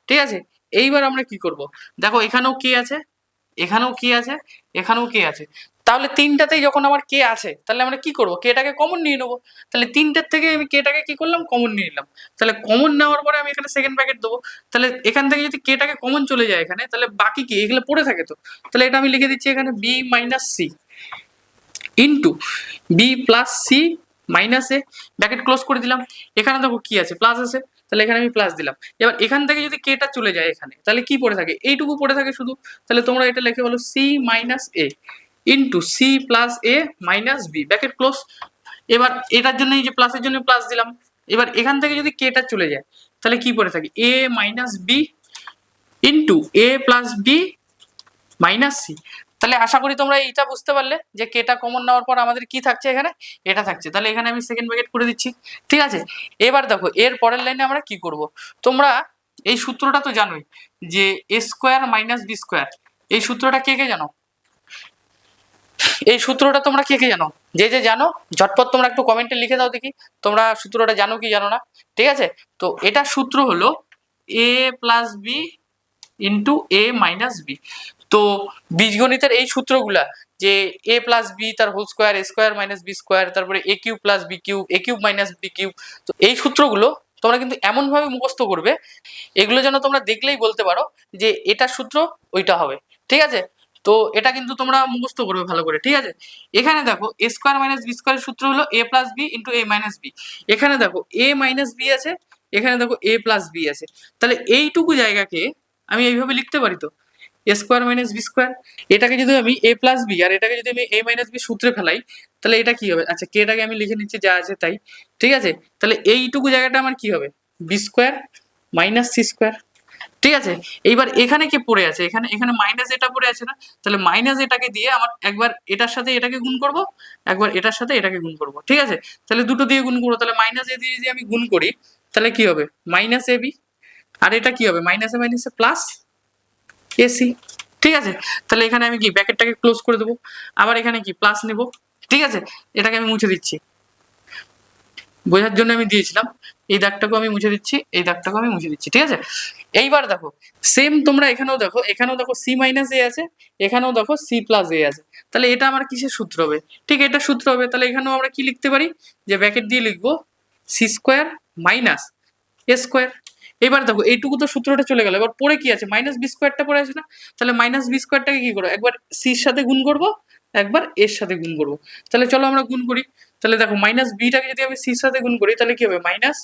ঠিক আছে, এইবার আমরা কি করব, দেখো এখানেও কে আছে, এখানেও কে আছে, এখানেও কে আছে। তাহলে তিনটাতেই যখন আমার কে আছে তাহলে আমরা কি করব, কেটাকে কমন নিয়ে নেবো। তাহলে তিনটের থেকে আমি কেটাকে কি করলাম, কমন নিয়ে নিলাম। তাহলে কমন নেওয়ার পরে আমি এখানে সেকেন্ড ব্র্যাকেট দেবো। তাহলে এখান থেকে যদি কেটাকে কমন চলে যায় এখানে, তাহলে বাকি কি এগুলো পড়ে থাকে তো। তাহলে এটা আমি লিখে দিচ্ছি এখানে B minus C into B plus C minus A, bracket close করে দিলাম। এখানে দেখো কি আছে, প্লাস আছে, তাহলে এখানে আমি প্লাস দিলাম। এবার এখান থেকে যদি কেটা চলে যায় এখানে, তাহলে কি পড়ে থাকে, এইটুকু পড়ে থাকে শুধু। তাহলে তোমরা এটা লিখে বলো C minus A into c plus A minus B, bracket close. এবার এটার জন্য এই যে প্লাসের জন্য প্লাস দিলাম। এবার এখান থেকে যদি কেটা চলে যায় তাহলে কি পড়ে থাকে, এ minus B into a plus B minus c. তাহলে আশা করি তোমরা এইটা বুঝতে পারলে যে কেটা কমন নেওয়ার পর আমাদের কি থাকছে, এখানে এটা থাকছে। তাহলে এখানে আমি সেকেন্ড ব্র্যাকেট করে দিচ্ছি। ঠিক আছে, এবার দেখো এর পরের লাইনে আমরা কি করব। তোমরা এই সূত্রটা তো জানোই যে এ স্কোয়ার মাইনাস বি স্কোয়ার, এই সূত্রটা কে কে জানো? এই সূত্রটা তোমরা কে কে জানো? যে যে জানো ঝটপট তোমরা একটু কমেন্টে লিখে দাও দেখি তোমরা সূত্রটা জানো কি জানো না। ঠিক আছে, তো এটা সূত্র হলো এ প্লাস বি ইন্টু এ মাইনাস বি। তো বীজগণিতের এই সূত্রগুলা যে এ প্লাস বি তার whole square, a square minus B square, তারপরে এ কিউব প্লাস বি কিউব, এ কিউব মাইনাস বি কিউব, তো এই সূত্রগুলো তোমরা কিন্তু এমন ভাবে মুখস্থ করবে এগুলো যেন তোমরা দেখলেই বলতে পারো যে এটা সূত্র ওইটা হবে। ঠিক আছে, তো এটা কিন্তু তোমরা মুখস্থ করবে ভালো করে। ঠিক আছে, এখানে দেখো এ স্কোয়ার মাইনাস বি স্কোয়ারের সূত্র হলো এ প্লাস বি ইন্টু এ মাইনাস বি। এখানে দেখো এ মাইনাস বি আছে, এখানে দেখো এ প্লাস বি আছে। তাহলে এইটুকু জায়গাকে আমি এইভাবে লিখতে পারি তো, এ স্কোয়ার মাইনাস বি স্কোয়ার। এটাকে যদি আমি এ প্লাস বি আর এটাকে যদি আমি এ মাইনাস বি সূত্রে ফেলাই তাহলে এটা কি হবে, আচ্ছা কেটাকে আমি লিখে নিচ্ছি যা আছে তাই। ঠিক আছে, তাহলে এইটুকু জায়গাটা আমার কি হবে, B square minus C square. ঠিক আছে, এইবার এখানে কি পড়ে আছে, এখানে এখানে মাইনাস এটা পড়ে আছে না, তাহলে মাইনাস এটাকে দিয়ে আমার একবার এটার সাথে এটাকে গুণ করব, একবার এটার সাথে এটাকে গুণ করব। ঠিক আছে, তাহলে দুটো দিয়ে গুণ করবো, তাহলে মাইনাস এ দিয়ে যদি আমি গুণ করি তাহলে কি হবে, মাইনাস এ বি, আর এটা কি হবে, মাইনাসে মাইনাসে প্লাস এসি। ঠিক আছে, তাহলে এখানে আমি কি ব্র্যাকেটটাকে ক্লোজ করে দেবো, আবার এখানে কি প্লাস নেব। ঠিক আছে, এটাকে আমি মুছে দিচ্ছি, বোঝার জন্য আমি দিয়েছিলাম। এই দাগটাকে আমি মুছে দিচ্ছি, এই দাগটাকে আমি মুছে দিচ্ছি। ঠিক আছে, এইবার দেখো সেম তোমরা এখানেও দেখো, এখানেও দেখো সি মাইনাস এ আছে, এখানেও দেখো সি প্লাস এ আছে। তাহলে এটা আমার কিসের সূত্র হবে, ঠিক এটা সূত্র হবে। তাহলে এখানেও আমরা কি লিখতে পারি, যে ব্র্যাকেট দিয়ে লিখবো সি স্কোয়ার মাইনাস এ স্কোয়ার। এবার দেখো এইটুকু তো সূত্রটা চলে গেল, এবার পরে কি আছে, মাইনাস বি স্কোয়ারটা পড়ে আছে না। তাহলে মাইনাস বি স্কোয়ারটাকে কি করবো, একবার সির সাথে গুণ করব, একবার এর সাথে গুণ করব। তাহলে চলো আমরা গুণ করি। তাহলে দেখো মাইনাস বিটাকে যদি আমি সির সাথে গুণ করি তাহলে কি হবে, মাইনাস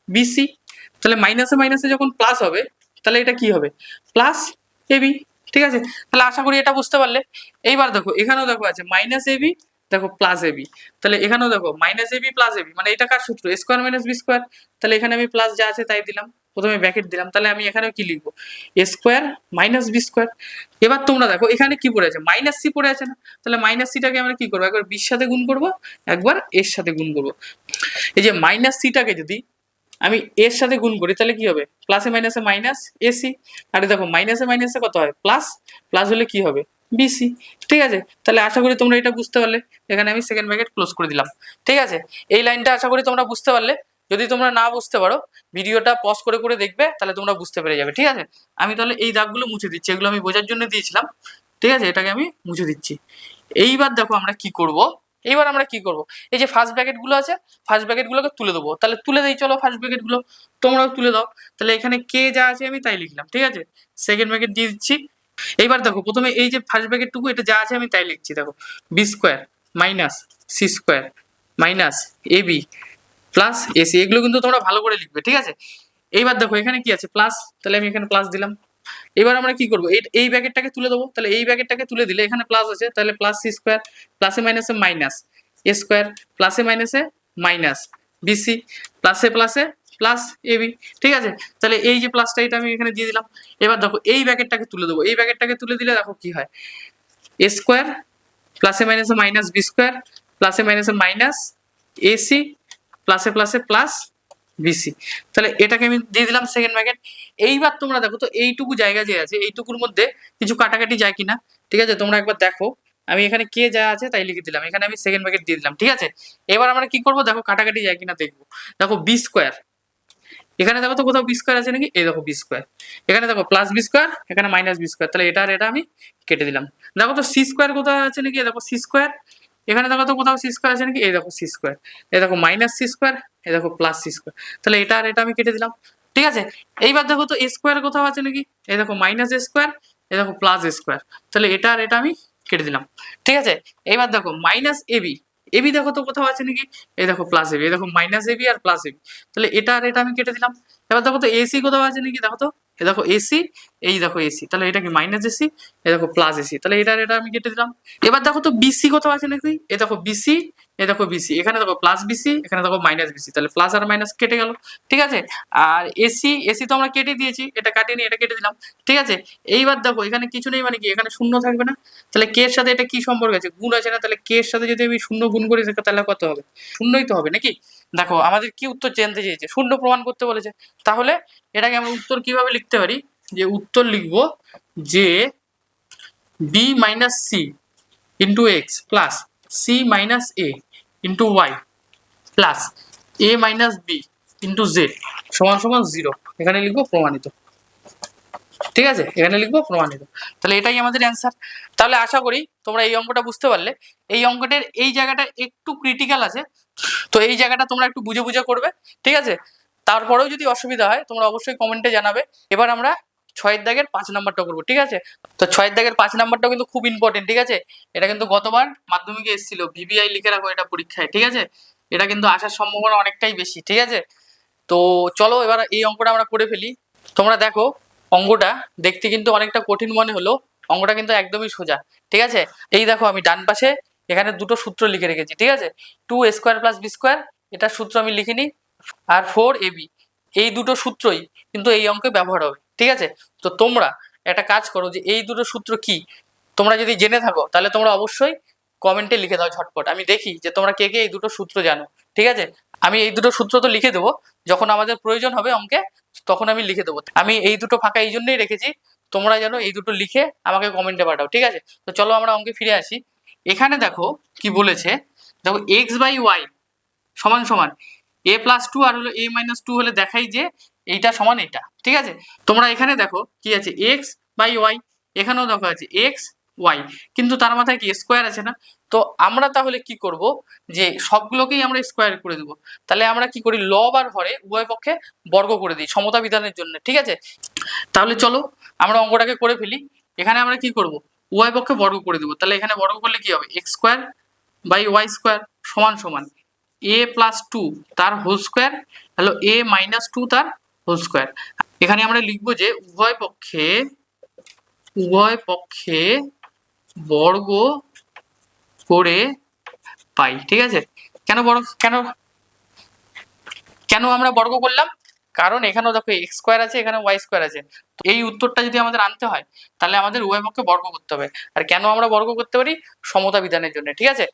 বিসি। তাহলে মাইনাসে মাইনাসে যখন প্লাস হবে তাহলে এটা কি হবে প্লাস এবি। ঠিক আছে, তাহলে আশা করি এটা বুঝতে পারলে। এইবার দেখো এখানেও দেখো আছে মাইনাস এবি, দেখো প্লাস এবি, তাহলে এখানেও দেখো মাইনাস এবি প্লাস এবি, মানে এটা কার সূত্র এ স্কোয়ার মাইনাস বি স্কোয়ার। তাহলে এখানে আমি প্লাস যা আছে তাই দিলাম, প্রথমে ব্র্যাকেট দিলাম, তাহলে আমি এখানেও কি লিখবো এ স্কোয়ার মাইনাস বি স্কোয়ার। এবার তোমরা দেখো এখানে কি পড়ে আছে মাইনাস সি পড়ে আছে না, তাহলে মাইনাস সিটাকে আমরা কি করবো একবার বির সাথে গুণ করবো, একবার এর সাথে গুণ করবো। এই যে মাইনাস সিটাকে যদি আমি এর সাথে গুণ করি তাহলে কি হবে প্লাসে মাইনাসে মাইনাস এসি, আর দেখো মাইনাসে মাইনাসে কত হয় প্লাস, প্লাস হলে কি হবে বিসি। ঠিক আছে, তাহলে আশা করি তোমরা এটা বুঝতে পারলে। এখানে আমি সেকেন্ড ব্র্যাকেট ক্লোজ করে দিলাম। ঠিক আছে, এই লাইনটা আশা করি তোমরা বুঝতে পারলে। যদি তোমরা না বুঝতে পারো ভিডিওটা পজ করে করে দেখবে, তাহলে তোমরা বুঝতে পেরে যাবে। ঠিক আছে, আমি তাহলে এই দাগগুলো মুছে দিচ্ছি, এগুলো আমি বোঝার জন্য দিয়েছিলাম। ঠিক আছে, এটাকে আমি মুছে দিচ্ছি। এইবার দেখো আমরা কি করব, এইবার আমরা কি করব এই যে ফার্স্ট ব্র্যাকেট গুলো আছে ফার্স্ট ব্র্যাকেট গুলোকে তুলে দেবো, তাহলে তুলে দেই চলো ফার্স্ট ব্র্যাকেট গুলো, তোমরাও তুলে দাও। তাহলে এখানে কে যা আছে আমি তাই লিখলাম। ঠিক আছে, সেকেন্ড ব্র্যাকেট দিয়ে দিচ্ছি। এইবার দেখো প্রথমে এই যে ফার্স্ট ব্র্যাকেট টুকু এটা যা আছে আমি তাই লিখছি, দেখো B square minus C square minus A B plus AC, এগুলো কিন্তু তোমরা ভালো করে লিখবে। ঠিক আছে, এইবার দেখো এখানে কি আছে প্লাস, তাহলে আমি এখানে প্লাস দিলাম। এবার আমরা কি করবো এই ব্র্যাকেটটাকে তুলে দেবো, তাহলে এই ব্র্যাকেটটাকে তুলে দিলে এখানে প্লাস আছে, তাহলে প্লাস সি স্কোয়ার প্লাসে মাইনাসে মাইনাস এ স্কোয়ার প্লাসে মাইনাসে মাইনাস বিসি প্লাসে প্লাসে প্লাস এবি। ঠিক আছে, তাহলে এই যে প্লাসটা এটা আমি এখানে দিয়ে দিলাম। এবার দেখো এই ব্র্যাকেটটাকে তুলে দেবো, এই ব্র্যাকেটটাকে তুলে দিলে দেখো কি হয় এ স্কোয়ার প্লাসে মাইনাসে মাইনাস বি স্কোয়ার প্লাসে মাইনাসে মাইনাস এসি প্লাসে প্লাসে প্লাস বিসি। তাহলে এটাকে আমি দিয়ে দিলাম সেকেন্ড ব্র্যাকেট। এইবার তোমরা দেখো তো এইটুকু জায়গা যে আছে এইটুকুর মধ্যে কিছু কাটাকাটি যায় কিনা। ঠিক আছে, তোমরা একবার দেখো, আমি এখানে কে যা আছে তাই লিখে দিলাম, এখানে আমি সেকেন্ড ব্র্যাকেট দিয়ে দিলাম। ঠিক আছে, এবার আমরা কি করবো দেখো কাটাকাটি যায় কিনা দেখবো। দেখো বি স্কোয়ার, এখানে দেখো তো কোথাও বি স্কোয়ার আছে নাকি, এই দেখো বি স্কোয়ার, এখানে দেখো প্লাস বি স্কোয়ার, এখানে মাইনাস বি স্কোয়ার, তাহলে এটা আর এটা আমি কেটে দিলাম। দেখো তো সি স্কোয়ার কোথাও আছে নাকি, দেখো সি স্কোয়ার, এখানে দেখো তো কোথাও সি স্কোয়ার আছে নাকি, এই দেখো সি স্কোয়ার, এই দেখো মাইনাস সি স্কোয়ার, এই দেখো প্লাস সি স্কোয়ার, তাহলে এটা আর এটা আমি কেটে দিলাম। ঠিক আছে, এইবার দেখো তো এ স্কোয়ার কোথাও আছে নাকি, এই দেখো মাইনাস এ স্কোয়ার, এই দেখো প্লাস এ স্কোয়ার, তাহলে এটা আর এটা আমি কেটে দিলাম। ঠিক আছে, এইবার দেখো মাইনাস এবি, এবি দেখো তো কোথাও আছে নাকি, এই দেখো প্লাস এবি, এই দেখো মাইনাস এবি আর প্লাস এবি, তাহলে এটা আর এটা আমি কেটে দিলাম। এবার দেখো তো এসি কোথাও আছে নাকি, দেখো তো এই দেখো এসি, এই দেখো এসি, তাহলে এটা কি মাইনাস এসি, এই দেখো প্লাস এসি, তাহলে এটা আর এটা আমি কেটে দিলাম। এবার দেখো তো বিসি কোথাও আছে নাকি, এই দেখো বিসি, এই দেখো বিসি, এখানে দেখো প্লাস বিসি, এখানে দেখো মাইনাস বিসি, তাহলে প্লাস আর মাইনাস কেটে গেল। ঠিক আছে, আর এসি, এসি তো আমরা কেটে দিয়েছি, এটা কাটিনি, এটা কেটে দিলাম। ঠিক আছে, এইবার দেখো এখানে কিছু নেই মানে কি এখানে শূন্য থাকবে না, তাহলে কে এর সাথে এটা কি সম্পর্ক আছে গুণ আছে না, তাহলে কে এর সাথে যদি আমি শূন্য গুণ করি তাহলে কত হবে শূন্যই তো হবে নাকি। দেখো আমাদের কি উত্তর জানতে চেয়েছে শূন্য প্রমাণ করতে বলেছে, তাহলে এটাকে আমরা উত্তর কিভাবে লিখতে পারি, যে উত্তর লিখবো যে B minus C into X plus C minus A into Y plus A minus B into Z সমান সমান 0, এখানে লিখবো প্রমাণিত। ঠিক আছে, এখানে লিখবো প্রমাণিত, তাহলে এটাই আমাদের অ্যান্সার। তাহলে আশা করি তোমরা এই অঙ্কটা বুঝতে পারলে। এই অঙ্কটার এই জায়গাটা একটু ক্রিটিক্যাল আছে, তো এই জায়গাটা তোমরা একটু বুঝে বুঝে করবে। ঠিক আছে, তারপরেও যদি অসুবিধা হয় তোমরা অবশ্যই কমেন্টে জানাবে। এবার আমরা 6 দাগের 5 নাম্বারটা করবো। ঠিক আছে, তো 6 দাগের 5 নাম্বারটাও কিন্তু খুব ইম্পর্টেন্ট। ঠিক আছে, এটা কিন্তু গতবার মাধ্যমিকে এসেছিল, ভিভিআই লিখে রাখো এটা পরীক্ষায়। ঠিক আছে, এটা কিন্তু আসার সম্ভাবনা অনেকটাই বেশি। ঠিক আছে, তো চলো এবার এই অঙ্কটা আমরা করে ফেলি। তোমরা দেখো অঙ্কটা দেখতে কিন্তু অনেকটা কঠিন মনে হলো, অঙ্কটা কিন্তু একদমই সোজা। ঠিক আছে, এই দেখো আমি ডান পাশে এখানে দুটো সূত্র লিখে রেখেছি। ঠিক আছে, 2a square plus B square, এটার সূত্র আমি লিখিনি, আর 4ab, এই দুটো সূত্রই কিন্তু এই অঙ্কে ব্যবহার হবে। ঠিক আছে, তো তোমরা একটা কাজ করো যে এই দুটো সূত্র কি তোমরা যদি জেনে থাকো তাহলে তোমরা অবশ্যই কমেন্টে লিখে দাও ঝটপট, আমি দেখি যে তোমরা কে কে এই দুটো সূত্র জানো। ঠিক আছে, আমি এই দুটো সূত্র তো লিখে দেবো, যখন আমাদের প্রয়োজন হবে অঙ্কে তখন আমি লিখে দেবো। আমি এই দুটো ফাঁকা এই জন্যই রেখেছি, তোমরা যেন এই দুটো লিখে আমাকে কমেন্টে পাঠাও। ঠিক আছে, তো চলো আমরা অঙ্কে ফিরে আসি। এখানে দেখো কি বলেছে, দেখো এক্স বাই ওয়াই সমান সমান a প্লাস 2 আর হলো a মাইনাস 2 হলে দেখাই যে এইটা সমান এটা। ঠিক আছে, তোমরা এখানে দেখো কি আছে x বাই ওয়াই, এখানেও দেখো আছে x ওয়াই, কিন্তু তার মাথায় কি স্কোয়ার আছে না, তো আমরা তাহলে কি করব যে সবগুলোকেই আমরা স্কোয়ার করে দেবো। তাহলে আমরা কি করি লব আর হরে উভয় পক্ষে বর্গ করে দিই সমতা বিধানের জন্য। ঠিক আছে, তাহলে চলো আমরা অঙ্কটাকে করে ফেলি। এখানে আমরা কি করব উভয় পক্ষে বর্গ করে দেবো, তাহলে এখানে বর্গ করলে কি হবে X square by Y square সমান সমান a প্লাস 2 তার হোল স্কোয়ার হলো a মাইনাস 2 তার হোল স্কোয়ার। এখানে আমরা লিখবো যে উভয় পক্ষে বর্গ করে পাই। ঠিক আছে, কেন আমরা বর্গ করলাম? কারণ এখানেও দেখো এক্স স্কোয়ার আছে, এখানে ওয়াই স্কোয়ার আছে। তো এই উত্তরটা যদি আমাদের আনতে হয় তাহলে আমাদের উভয় পক্ষে বর্গ করতে হবে। আর কেন আমরা বর্গ করতে পারি? সমতা বিধানের জন্য। ঠিক আছে,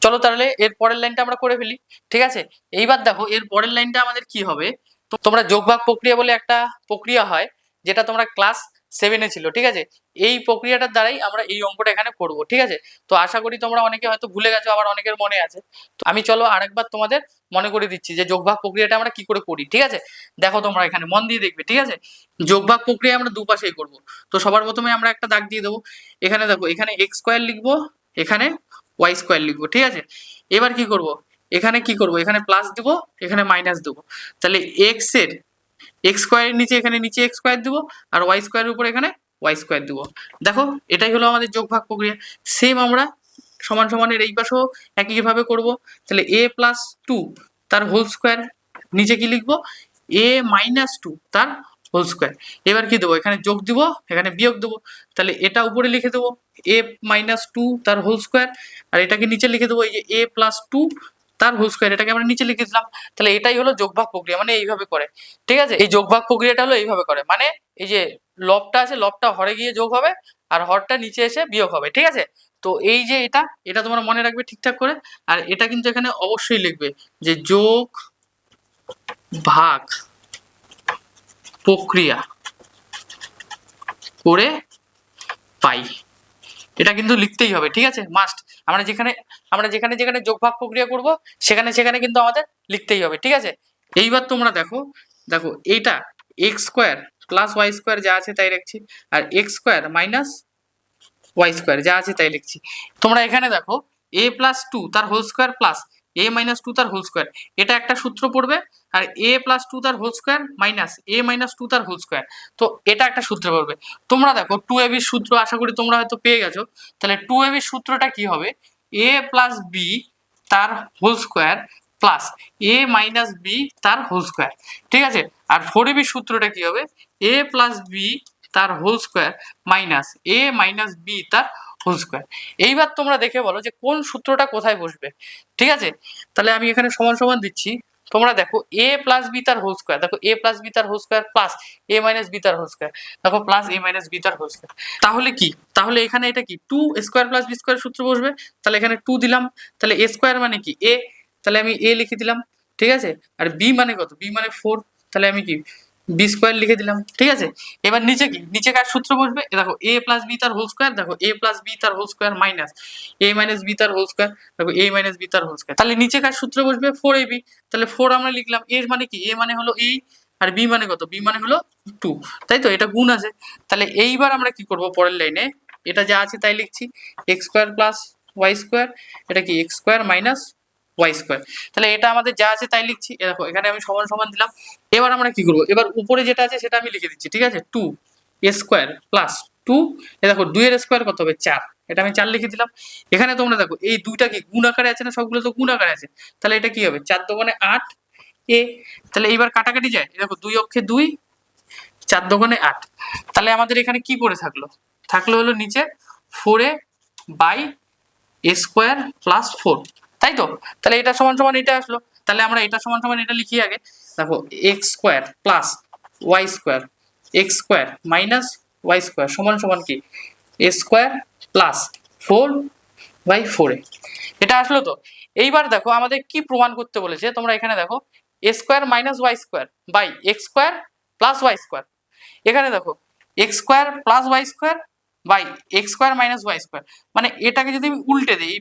চলো তাহলে এর পরের লাইনটা আমরা করে ফেলি। ঠিক আছে, এইবার দেখো এর পরের লাইনটা আমাদের কি হবে। তো তোমরা যোগভাগ প্রক্রিয়া বলে একটা প্রক্রিয়া হয়, যেটা তোমরা ক্লাস 7-এ ছিল। ঠিক আছে, এই প্রক্রিয়াটার দ্বারাই আমরা এই অঙ্কটা এখানে করব। ঠিক আছে, তো আশা করি তোমরা অনেকে হয়তো ভুলে গেছো, আবার অনেকের মনে আছে। তো আমি চলো আরেকবার তোমাদের মনে করে দিচ্ছি যে যোগভাগ প্রক্রিয়াটা আমরা কি করে করি। ঠিক আছে, দেখো তোমরা এখানে মন দিয়ে দেখবে। ঠিক আছে, যোগভাগ প্রক্রিয়া আমরা দুপাশেই করব। তো সবার প্রথমে আমরা একটা দাগ দিয়ে দেবো। এখানে দেখো, এখানে এক্স স্কোয়ার লিখবো, এখানে ওয়াই স্কোয়ার লিখবো। ঠিক আছে, এবার কি করব, এখানে কি করব, এখানে প্লাস দেবো, এখানে মাইনাস দেবো। তাহলে এক্স স্কোয়ারের নিচে এখানে নিচে এক্স স্কোয়ার দেবো, আর ওয়াই স্কোয়ারের উপর এখানে ওয়াই স্কোয়ার দেবো। দেখো এটাই হলো আমাদের যোগভাগ প্রক্রিয়া। সেম আমরা সমান সমানের এই পাশেও একইভাবে করব। তাহলে এ প্লাস টু তার হোল স্কোয়ার, নিচে কি লিখবো, এ মাইনাস টু তার হোল স্কোয়ার। এবার কি দেবো, এখানে যোগ দিব, এখানে বিয়োগ দেবো। তাহলে এটা উপরে লিখে দেবো এ মাইনাস টু তার হোল স্কোয়ার, আর এটাকে নিচে লিখে দেবো এই যে এ প্লাস টু তার হোল স্কোয়ার, এটাকে আমরা নিচে লিখে দিলাম। তাহলে এটাই হলো যোগভাগ প্রক্রিয়া, মানে এইভাবে করে। ঠিক আছে, এই যোগভাগ প্রক্রিয়াটা হলো এইভাবে করে, মানে এই যে লবটা আছে, লবটা হরে গিয়ে যোগ হবে, আর হরটা নিচে এসে বিয়োগ হবে। ঠিক আছে, তো এই যে এটা তোমরা মনে রাখবে ঠিকঠাক করে। আর এটা কিন্তু এখানে অবশ্যই লিখবে যে যোগ ভাগ প্রক্রিয়া করে পাই, এটা কিন্তু লিখতেই হবে। ঠিক আছে, মাস্ট। আমরা যেখানে যেখানে যোগ ভাগ প্রক্রিয়া করব সেখানে সেখানে কিন্তু আমাদের লিখতেই হবে। ঠিক আছে, এইবার তোমরা দেখো এইটা X square plus Y square যা আছে তাই লিখছি, আর X square minus Y square যা আছে তাই লিখছি। তোমরা এখানে দেখো এ প্লাস টু তার হোল স্কোয়ার প্লাস এ মাইনাস টু তার হোল স্কোয়ার, এটা একটা সূত্র পড়বে। আর এ প্লাস টু তার whole square minus A minus two তার হোল স্কোয়ার, তো এটা একটা সূত্র পড়বে। তোমরা দেখো টু এ বির সূত্র আশা করি তোমরা হয়তো পেয়ে গেছো। তাহলে টু এ বির সূত্রটা কি হবে, এ প্লাস বি তার হোল স্কোয়ার প্লাস এ মাইনাস বি তার হোল স্কোয়ার। ঠিক আছে, আর ফোর এ বির সূত্রটা কি হবে, এ প্লাস বি তার whole square minus A minus B তার হোল স্কোয়ার। এইবার তোমরা দেখে বলো যে কোন সূত্রটা কোথায় বসবে। ঠিক আছে, তাহলে আমি এখানে সমান সমান দিচ্ছি। তোমরা দেখো এ প্লাস বি তার হোল স্কোয়ার, দেখো এ প্লাস বি তার হোল স্কোয়ার প্লাস এ মাইনাস বি তার হোল স্কোয়ার, দেখো প্লাস এ মাইনাস বি তার হোল স্কোয়ার। তাহলে কি, তাহলে এখানে এটা কি two square plus B square সূত্র বসবে। তাহলে এখানে টু দিলাম, তাহলে এ স্কোয়ার মানে কি এ, তাহলে আমি এ লিখে দিলাম। ঠিক আছে, আর বি মানে কত, বি মানে ফোর, তাহলে আমি কি বি স্কোয়ার লিখে দিলাম। ঠিক আছে, এবার নিচে কি, নিচে কার সূত্র বসবে, দেখো এ প্লাস বি তার হোল স্কোয়ার, দেখো এ প্লাস বি তার whole square minus A minus B তার হোল স্কোয়ার, দেখো এ মাইনাস বি তার হোল স্কোয়ার। তাহলে নিচে কার সূত্র বসবে, ফোর এ বি। তাহলে ফোর আমরা লিখলাম, এ মানে কি, এ মানে হলো এই, আর বি মানে কত, বি মানে হলো টু, তাই তো, এটা গুণ আছে। তাহলে এইবার আমরা কি করব, পরের লাইনে এটা যা আছে তাই লিখছি, X square plus Y square, এটা কি X square minus Y square. তাহলে এটা আমাদের যা আছে তাই লিখছি। দেখো এখানে আমি সমান সমান দিলাম। এবার আমরা কি করবো, এবার উপরে যেটা আছে সেটা আমি লিখে দিচ্ছি। ঠিক আছে, টু এ স্কোয়ার প্লাস টু, দেখো দুই এর স্কোয়ার কত হবে, চার, এটা আমি চার লিখে দিলাম। এখানে তোমরা দেখো এই দুইটা কি গুণ আকারে আছে না, সবগুলো তো গুণ আকারে আছে। তাহলে এটা কি হবে, চার দোকানে আট এ। তাহলে এইবার কাটাকাটি যায়, দেখো দুই অক্ষে দুই, চার দোকানে আট। তাহলে আমাদের এখানে কি পড়ে থাকলো হলো নিচে four A by A square plus four, তাই তো। তাহলে এটা সমান সমান এটা আসলো। তাহলে আমরা এটা সমান সমান এটা লিখি আগে। দেখো X square plus Y square, X square minus Y square সমান সমান কি A square plus four by four A, এটা আসলো তো। এইবার দেখো আমাদের কি প্রমাণ করতে বলেছে, তোমরা এখানে দেখো A square minus Y square by X square plus Y square. এখানে দেখো X square plus Y square by X square minus Y square, মানে এটাকে যদি আমি উল্টে দিই,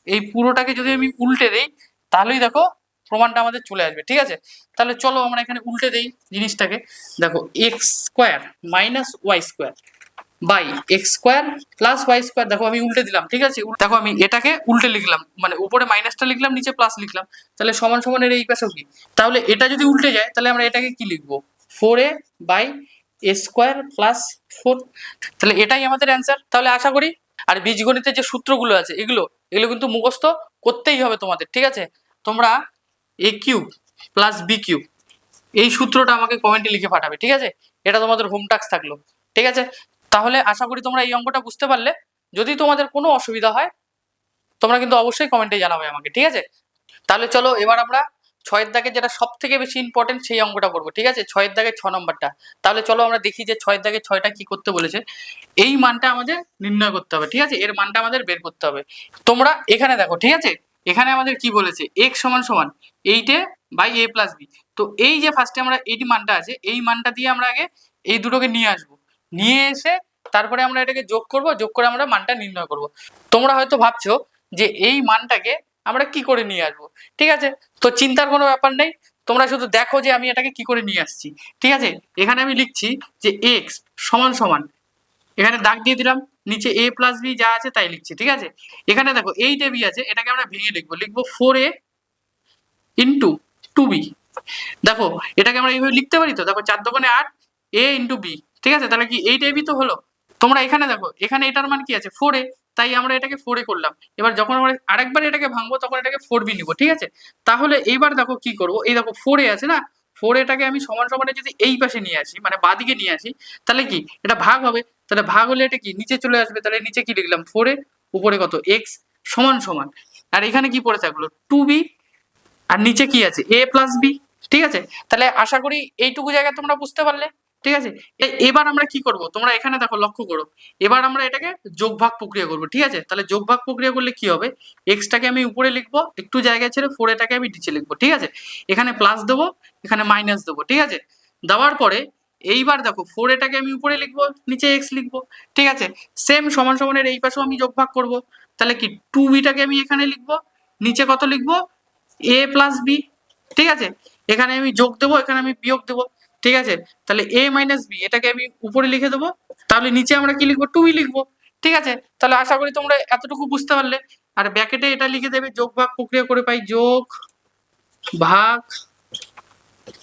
এই পুরোটাকে যদি আমি উল্টে দিই, তাহলেই দেখো প্রমাণটা আমাদের চলে আসবে। ঠিক আছে, তাহলে চলো আমরা এখানে উল্টে দেই জিনিসটাকে। দেখো X square minus Y square by X square plus Y square, দেখো আমি উল্টে দিলাম। ঠিক আছে, দেখো আমি এটাকে উল্টে লিখলাম, মানে উপরে মাইনাসটা লিখলাম, নিচে প্লাস লিখলাম। তাহলে সমান সমানের এই পাশেও কি, তাহলে এটা যদি উল্টে যায় তাহলে আমরা এটাকে কি লিখবো, four A by A square plus four. তাহলে এটাই আমাদের অ্যান্সার। তাহলে আশা করি, আর বীজগণিতের যে সূত্রগুলো আছে এগুলো কিন্তু মুখস্থ করতেই হবে তোমাদের। ঠিক আছে, তোমরা এ কিউব প্লাস বি কিউব এই সূত্রটা আমাকে কমেন্টে লিখে পাঠাবে, ঠিক আছে? এটা তোমাদের হোম টাস্ক থাকলো, ঠিক আছে? তাহলে আশা করি তোমরা এই অঙ্কটা বুঝতে পারলে। যদি তোমাদের কোনো অসুবিধা হয় তোমরা কিন্তু অবশ্যই কমেন্টে জানাবে আমাকে, ঠিক আছে? তাহলে চলো এবার আমরা ছয়ের দাগে যেটা সব থেকে বেশি ইম্পর্টেন্ট সেই অঙ্কটা করবো, ঠিক আছে? ছয়ের দাগে 6 নম্বরটা। তাহলে চলো আমরা দেখি যে ছয়ের দাগে 6টা কি করতে বলেছে। এই মানটা আমাদের নির্ণয় করতে হবে, ঠিক আছে? এর মানটা আমাদের বের করতে হবে। তোমরা এখানে দেখো, ঠিক আছে? এখানে আমাদের কি বলেছে, x সমান সমান 8a/a+b। তো এই যে ফার্স্টে আমরা এই মানটা আছে, এই মানটা দিয়ে আমরা আগে এই দুটোকে নিয়ে আসবো, নিয়ে এসে তারপরে আমরা এটাকে যোগ করব, যোগ করে আমরা মানটা নির্ণয় করব। তোমরা হয়তো ভাবছো যে এই মানটাকে আমরা কি করে নিয়ে আসবো, ঠিক আছে? তো চিন্তার কোনো ব্যাপার নেই, তোমরা শুধু দেখো যে আমি এটাকে কি করে নিয়ে আসছি, ঠিক আছে? এখানে আমি লিখছি যে x সমান সমান, এখানে দাগ দিয়ে দিলাম, নিচে a+b যা আছে তাই লিখছি, ঠিক আছে? এখানে দেখো 8ab আছে, এটাকে আমরা ভেঙে লিখবো 4a ইন্টু 2b। দেখো এটাকে আমরা এইভাবে লিখতে পারি, তো দেখো 4 দোকানে 8, a ইন্টু b, ঠিক আছে? তাহলে কি 8ab তো হলো। তোমরা এখানে দেখো, এখানে এটার মান কি আছে 4a, তাই আমরা এটাকে 4a করলাম। এবার যখন আমরা আরেকবার এটাকে ভাঙবো তখন এটাকে 4b নিব, ঠিক আছে? তাহলে এইবার দেখো কি করব, এই দেখো 4a আছে না, 4aটাকে আমি সমান সমানে যদি এই পাশে নিয়ে আসি, মানে বাঁদিকে নিয়ে আসি, তাহলে কি এটা ভাগ হবে, তাহলে ভাগ হলে এটা কি নিচে চলে আসবে, তাহলে নিচে কি লিখলাম 4a, উপরে কত x সমান সমান, আর এখানে কি পড়ে থাকলো 2b, আর নিচে কি আছে a+b, ঠিক আছে? তাহলে আশা করি এইটুকু জায়গা তোমরা বুঝতে পারলে, ঠিক আছে? এবার আমরা কি করব, তোমরা এখানে দেখো লক্ষ্য করো, এবার আমরা এটাকে যোগ ভাগ প্রক্রিয়া করব, ঠিক আছে? তাহলে যোগ ভাগ প্রক্রিয়া করলে কি হবে, এক্সটাকে আমি উপরে লিখবো, একটু জায়গা ছেড়ে 4এটাকে আমি নিচে লিখবো, ঠিক আছে? এখানে প্লাস দেবো, এখানে মাইনাস দেবো, ঠিক আছে? দেওয়ার পরে এইবার দেখো 4এটাকে আমি উপরে লিখবো, নিচে এক্স লিখবো, ঠিক আছে? সেম সমান সমানের এই পাশেও আমি যোগ ভাগ করব, তাহলে কি 2bটাকে আমি এখানে লিখবো, নিচে কত লিখবো a+b, ঠিক আছে? এখানে আমি যোগ দেবো, এখানে আমি বিয়োগ দেবো, ঠিক আছে? তাহলে a-b এটাকে আমি উপরে লিখে দেবো, তাহলে নিচে আমরা কি লিখবো 2b লিখবো, ঠিক আছে? তাহলে আশা করি তোমরা এতটুকু বুঝতে পারলে। আর ব্র্যাকেটে এটা লিখে দেবে যোগ ভাগ প্রক্রিয়া করে পাই, যোগ ভাগ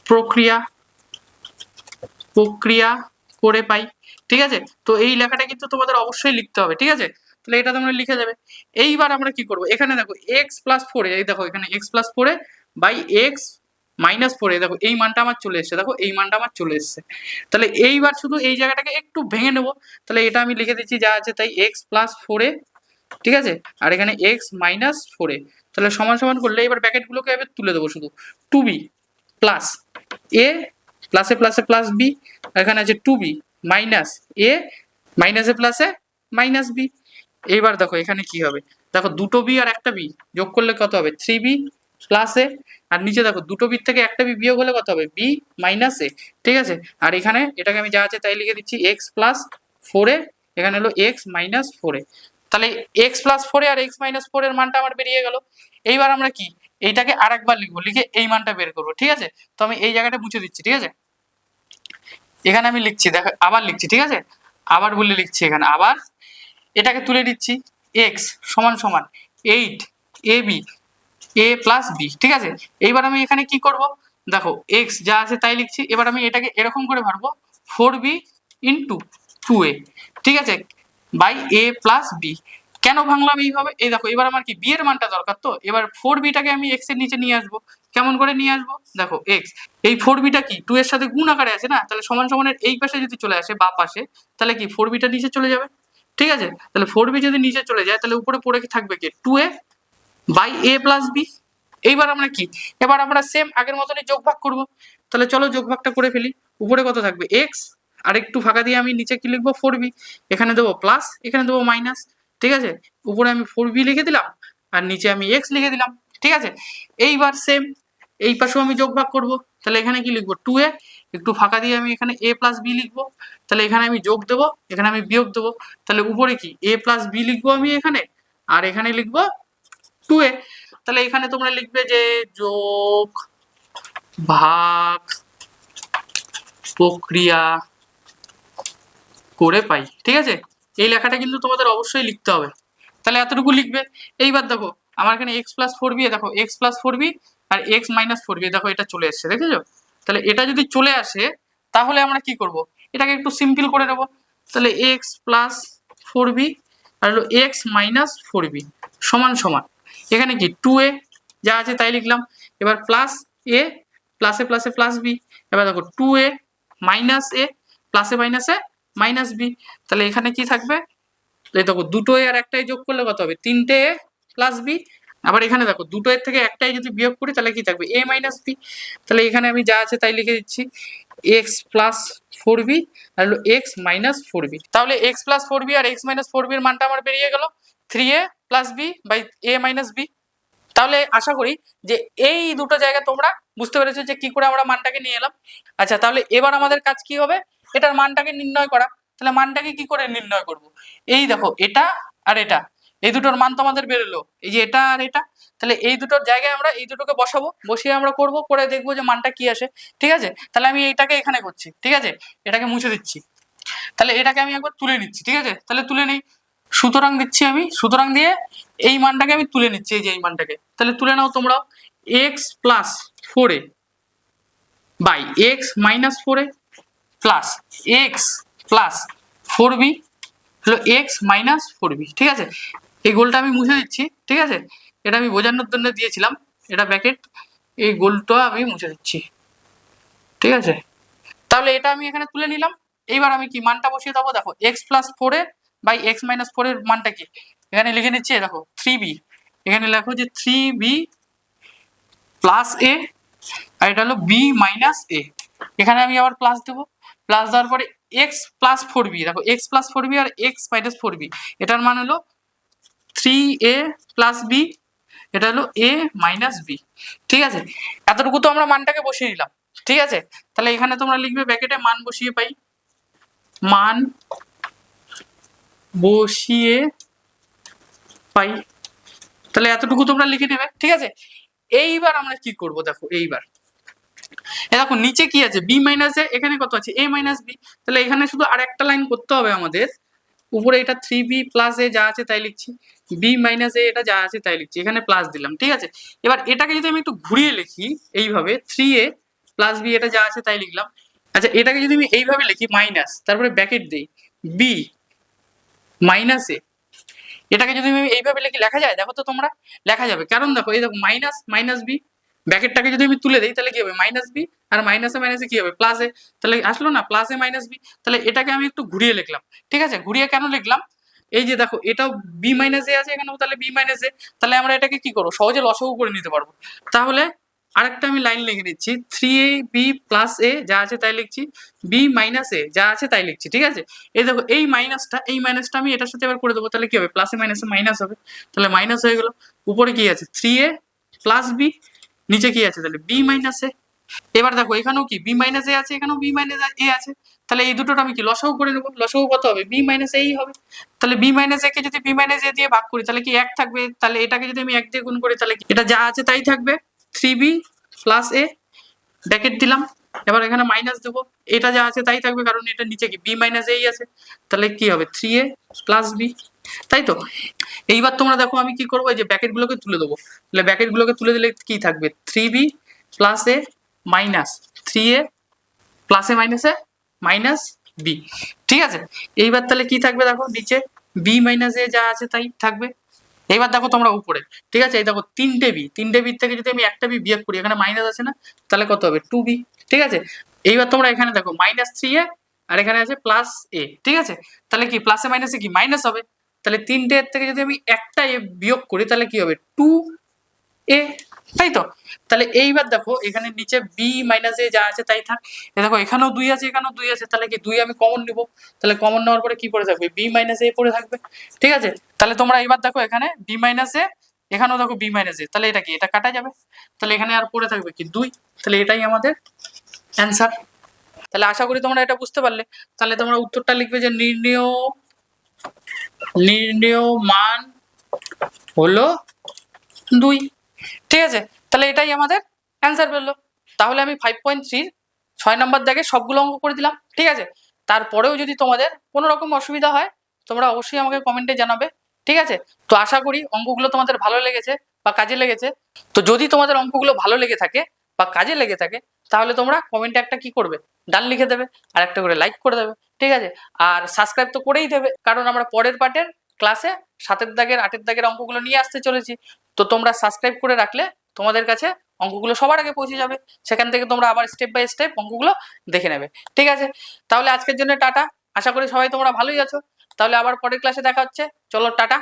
প্রক্রিয়া প্রক্রিয়া করে পাই, ঠিক আছে? তো এই লেখাটা কিন্তু তোমাদের অবশ্যই লিখতে হবে, ঠিক আছে? তাহলে এটা তোমরা লিখে যাবে। এইবার আমরা কি করব, এখানে দেখো x+4, এই দেখো এখানে x+4 বাই x-4, দেখো এই মানটা আমার চলে এসেছে, দেখো এই মানটা আমার চলে এসেছে। তাহলে এইবার শুধু এই জায়গাটাকে একটু ভেঙে নেব, তাহলে এটা আমি লিখে দিচ্ছি যা আছে তাই x+4, ঠিক আছে? আর এখানে x-4, তাহলে সমান সমান করলে এবার ব্র্যাকেটগুলোকে এবার তুলে দেবো, শুধু 2b প্লাস a প্লাসে প্লাসে প্লাস b, এখানে আছে 2b মাইনাস a মাইনাসে প্লাসে মাইনাস b। এইবার দেখো এখানে কি হবে, দেখো দুটো b আর একটা b যোগ করলে কত হবে 3b প্লাস a, আর নিচে দেখো দুটো b থেকে একটা b বিয়োগ হলে কত হবে b মাইনাস a, ঠিক আছে? আর এখানে এটাকে আমি যা আছে তাই লিখে দিচ্ছি x+4, এখানে হলো x-4। তাহলে x+4 আর x-4 এর মানটা আমার বেরিয়ে গেল। এইবার আমরা কি এইটাকে আরেকবার লিখবো, লিখে এই মানটা বের করবো, ঠিক আছে? তো আমি এই জায়গাটা মুছে দিচ্ছি, ঠিক আছে? এখানে আমি লিখছি, দেখো আবার লিখছি, ঠিক আছে? আবার বলে লিখছি, এখানে আবার এটাকে তুলে দিচ্ছি, x সমান সমান 8ab a+b, ঠিক আছে? এইবার আমি এখানে কি করব, দেখো x যা আছে তাই লিখছি, এবার আমি এটাকে এরকম করে ভাঙবো 4b ইন্টু 2a, ঠিক আছে? By a+b। কেন ভাঙলাম এইভাবে, এই দেখো এবার আমার কি b এর মানটা দরকার, তো এবার 4bটাকে আমি x এর নিচে নিয়ে আসবো। কেমন করে নিয়ে আসবো, দেখো x, এই 4bটা কি 2 এর সাথে গুণ আকারে আছে না, তাহলে সমান সমানের এই পাশে যদি চলে আসে বা পাশে, তাহলে কি 4bটা নিচে চলে যাবে, ঠিক আছে? তাহলে 4b যদি নিচে চলে যায় তাহলে উপরে পড়ে থাকবে কি 2a বাই a+b। এইবার আমরা কি, এবার আমরা সেম আগের মতনই যোগ ভাগ করব। তাহলে চলো যোগ ভাগটা করে ফেলি। উপরে কত থাকবে x, আর একটু ফাঁকা দিয়ে আমি নিচে কি লিখবো 4b, এখানে দেবো প্লাস, এখানে দেবো মাইনাস, ঠিক আছে? উপরে আমি 4b লিখে দিলাম আর নিচে আমি x লিখে দিলাম, ঠিক আছে? এইবার সেম এই পাশেও আমি যোগ ভাগ করব, তাহলে এখানে কি লিখবো 2a, একটু ফাঁকা দিয়ে আমি এখানে a+b লিখবো, তাহলে এখানে আমি যোগ দেবো, এখানে আমি বিয়োগ দেবো, তাহলে উপরে কি a+b লিখবো আমি এখানে, আর এখানে লিখবো 2a। তাহলে এখানে তোমরা লিখবে যে যোগ ভাগ প্রক্রিয়া করে পাই, ঠিক আছে? এই লেখাটা কিন্তু তোমাদের অবশ্যই লিখতে হবে, তাহলে এতটুকু লিখবে। এইবার দেখো আমার এখানে x+4b, দেখো x+4b আর x-4b, দেখো এটা চলে এসেছে, দেখেছো? তাহলে এটা যদি চলে আসে তাহলে আমরা কি করব, এটাকে একটু সিম্পল করে নেব। তাহলে x+4b আর হলো x-4b সমান সমান, এখানে কি 2a যা আছে তাই লিখলাম, এবার প্লাস a প্লাসে প্লাসে প্লাস বি। এবার দেখো 2a মাইনাস এ প্লাসে মাইনাসে মাইনাস বি। তাহলে এখানে কি থাকবে, এই দেখো দুটো এ আর একটাই যোগ করলে কত হবে, 3টে এ প্লাস বি। আবার এখানে দেখো দুটো এর থেকে একটাই যদি বিয়োগ করি তাহলে কি থাকবে, এ মাইনাস বি। তাহলে এখানে আমি যা আছে তাই লিখে দিচ্ছি, এক্স প্লাস 4b আর হলো এক্স মাইনাস 4b। তাহলে এক্স প্লাস 4b আর এক্স মাইনাস 4b এর মানটা আমার বেরিয়ে গেল 3a plus B by A minus B. তাহলে আশা করি যে এই দুটো জায়গা তোমরা বুঝতে পেরেছো যে কি করে আমরা মানটাকে নিয়ে এলাম। আচ্ছা, তাহলে এবার আমাদের কাজ কি হবে, এটার মানটাকে নির্ণয় করা। তাহলে মানটাকে কি করে নির্ণয় করব, এই দেখো এটা আর এটা, এই দুটোর মান তো আমাদের বেরোলো, এই যে এটা আর এটা। তাহলে এই দুটোর জায়গায় আমরা এই দুটোকে বসাবো, বসিয়ে আমরা করব, করে দেখবো যে মানটা কি আসে। ঠিক আছে, তাহলে আমি এইটাকে এখানে করছি, ঠিক আছে, এটাকে মুছে দিচ্ছি। তাহলে এটাকে আমি একবার তুলে নিচ্ছি, ঠিক আছে, তাহলে তুলে নেই, সুতরাং দিচ্ছি আমি, সুতরাং দিয়ে এই মানটাকে আমি তুলে নিচ্ছি, এই যে এই মানটাকে। তাহলে তুলে নাও তোমরাও, X plus 4a by X minus 4a plus X plus 4b হলো এক্স মাইনাস 4b। ঠিক আছে, এই গোলটা আমি মুছে দিচ্ছি, ঠিক আছে, এটা আমি বোঝানোর জন্য দিয়েছিলাম, এটা ব্র্যাকেট, এই গোলটা আমি মুছে দিচ্ছি। ঠিক আছে, তাহলে এটা আমি এখানে তুলে নিলাম। এইবার আমি কি মানটা বসিয়ে দেবো, দেখো X plus 4a by X minus 4 এর মানটা কি, এখানে লিখে নিচ্ছি, দেখো 3b, এখানে লেখো যে 3b প্লাস এ আর এটা হলো বি মাইনাস এ। এখানে আমি আবার প্লাস দেবো, প্লাস দেওয়ার পরে এক্স প্লাস 4b, দেখো এক্স প্লাস 4b আর এক্স মাইনাস 4b, এটার মান হলো 3a প্লাস বি, এটা হলো এ মাইনাস বি। ঠিক আছে, এতটুকু তো আমরা মানটাকে বসিয়ে নিলাম। ঠিক আছে, তাহলে এখানে তোমরা লিখবে ব্র্যাকেটে মান বসিয়ে পাই, মান বসিয়ে পাই, তাহলে এতটুকু তোমরা লিখে নেবে। ঠিক আছে, এইবার আমরা কি করব, দেখো এইবার দেখো নিচে কি আছে, বি মাইনাস এ, এখানে কত আছে, এ মাইনাস বি। তাহলে এখানে শুধু আর একটা লাইন করতে হবে আমাদের, উপরে এটা 3b প্লাস এ যা আছে তাই লিখছি, বি মাইনাস এ এটা যা আছে তাই লিখছি, এখানে প্লাস দিলাম। ঠিক আছে, এবার এটাকে যদি আমি একটু ঘুরিয়ে লিখি এইভাবে, 3a প্লাস বি এটা যা আছে তাই লিখলাম। আচ্ছা, এটাকে যদি আমি এইভাবে লিখি মাইনাস, তারপরে ব্র্যাকেট দিই বি মাইনাস এ, এটাকে যদি আমি এইভাবে লিখি লেখা যায়, দেখো তো তোমরা, লেখা যাবে, কারণ দেখো এই দেখো মাইনাস মাইনাস বি, ব্র্যাকেটটাকে যদি আমি তুলে দিই তাহলে কি হবে, মাইনাস বি আর মাইনাসে মাইনাসে কি হবে, প্লাসে, তাহলে আসলো না প্লাসে মাইনাস বি। তাহলে এটাকে আমি একটু ঘুরিয়ে লিখলাম। ঠিক আছে, ঘুরিয়ে কেন লিখলাম, এই যে দেখো এটাও বি মাইনাস এ আছে, এখানেও তাহলে বি মাইনাস এ, তাহলে আমরা এটাকে কি করবো, সহজে লসাগু করে নিতে পারবো। তাহলে আরেকটা আমি লাইন লিখে নিচ্ছি, 3ab প্লাস এ যা আছে তাই লিখছি, বি মাইনাস এ যা আছে তাই লিখছি। ঠিক আছে, এই দেখো এই মাইনাসটা আমি এটার সাথে এবার করে দেবো, তাহলে কি হবে, প্লাসে মাইনাসে মাইনাস হবে, তাহলে মাইনাস হয়ে গেল। উপরে কি আছে, 3a প্লাস বি, নিচে কি আছে, তাহলে বি মাইনাস এ। এবার দেখো এখানেও কি বি মাইনাস এ আছে, এখানেও বি মাইনাস এ আছে, তাহলে এই দুটোটা আমি কি লসাগু করে নেবো, লসাগু কত হবে, বি মাইনাস এই হবে। তাহলে বি মাইনাস এ কে যদি বি মাইনাস এ দিয়ে ভাগ করি তাহলে কি 1 থাকবে, তাহলে এটাকে যদি আমি 1 দিয়ে গুণ করি তাহলে এটা যা আছে তাই থাকবে, 3b প্লাস এ, ব্র্যাকেট দিলাম। এবার এখানে মাইনাস দেবো, এটা যা আছে তাই থাকবে, কারণ এটা নিচে কি বি মাইনাস এই আছে, তাহলে কি হবে 3a প্লাস বি, তাই তো। এইবার তোমরা দেখো আমি কি করবো, এই যে ব্র্যাকেট গুলোকে তুলে দেবো, তাহলে ব্র্যাকেট গুলোকে তুলে দিলে কি থাকবে, 3b প্লাস এ মাইনাস 3a প্লাসে মাইনাসে মাইনাস বি। ঠিক আছে, এইবার তাহলে কি থাকবে, দেখো নিচে বি মাইনাস এ যা আছে তাই থাকবে। এইবার দেখো তোমরা উপরে, ঠিক আছে, এই দেখো 3টে বি থেকে যদি আমি একটা বি বিয়োগ করি, এখানে মাইনাস আছে না, তাহলে কত হবে 2b। ঠিক আছে, এইবার তোমরা এখানে দেখো মাইনাস 3a আর এখানে আছে প্লাস এ। ঠিক আছে, তাহলে কি প্লাসে মাইনাসে কি মাইনাস হবে, তাহলে 3টে এর থেকে যদি আমি একটা এ বিয়োগ করি তাহলে কি হবে 2a, তাই তো। তাহলে এইবার দেখো এখানে নিচে বি মাইনাস এ যা আছে তাই থাক, দেখো এখানেও 2 আছে এখানেও 2 আছে, তাহলে কি 2 আমি কমন নিব, তাহলে কমন নেওয়ার পরে কি পড়ে থাকবে, বি মাইনাস এ পড়ে থাকবে। ঠিক আছে, তাহলে তোমরা এবার দেখো এখানে বি মাইনাস এ, এখানেও দেখো বি মাইনাস এ, তাহলে এটা কি, এটা কাটা যাবে, তাহলে এখানে আর পড়ে থাকবে কি 2, তাহলে এটাই আমাদের অ্যান্সার। তাহলে আশা করি তোমরা এটা বুঝতে পারলে। তাহলে তোমরা উত্তরটা লিখবে যে নির্ণেয় মান হলো 2। ঠিক আছে, তাহলে এটাই আমাদের অ্যান্সার বেরোলো। তাহলে আমি 5.3 6 নম্বর দাগে সবগুলো অঙ্ক করে দিলাম। ঠিক আছে, তারপরেও যদি তোমাদের কোনো রকম অসুবিধা হয় তোমরা অবশ্যই আমাকে কমেন্টে জানাবে। ঠিক আছে, তো আশা করি অঙ্কগুলো তোমাদের ভালো লেগেছে বা কাজে লেগেছে। তো যদি তোমাদের অঙ্কগুলো ভালো লেগে থাকে বা কাজে লেগে থাকে তাহলে তোমরা কমেন্টে একটা কি করবে, ডান লিখে দেবে আর একটা করে লাইক করে দেবে। ঠিক আছে, আর সাবস্ক্রাইব তো করেই দেবে, কারণ আমরা পরের পার্টের ক্লাসে 7 দাগের 8 দাগের অঙ্কগুলো নিয়ে আসতে চলেছি। তো তোমরা সাবস্ক্রাইব করে রাখলে তোমাদের কাছে অঙ্কগুলো সবার আগে পৌঁছে যাবে, সেখান থেকে তোমরা আবার স্টেপ বাই স্টেপ অঙ্কগুলো দেখে নেবে। ঠিক আছে, তাহলে আজকের জন্য টাটা। আশা করি সবাই তোমরা ভালোই আছো। তাহলে আবার পরের ক্লাসে দেখা হচ্ছে। চলো টাটা।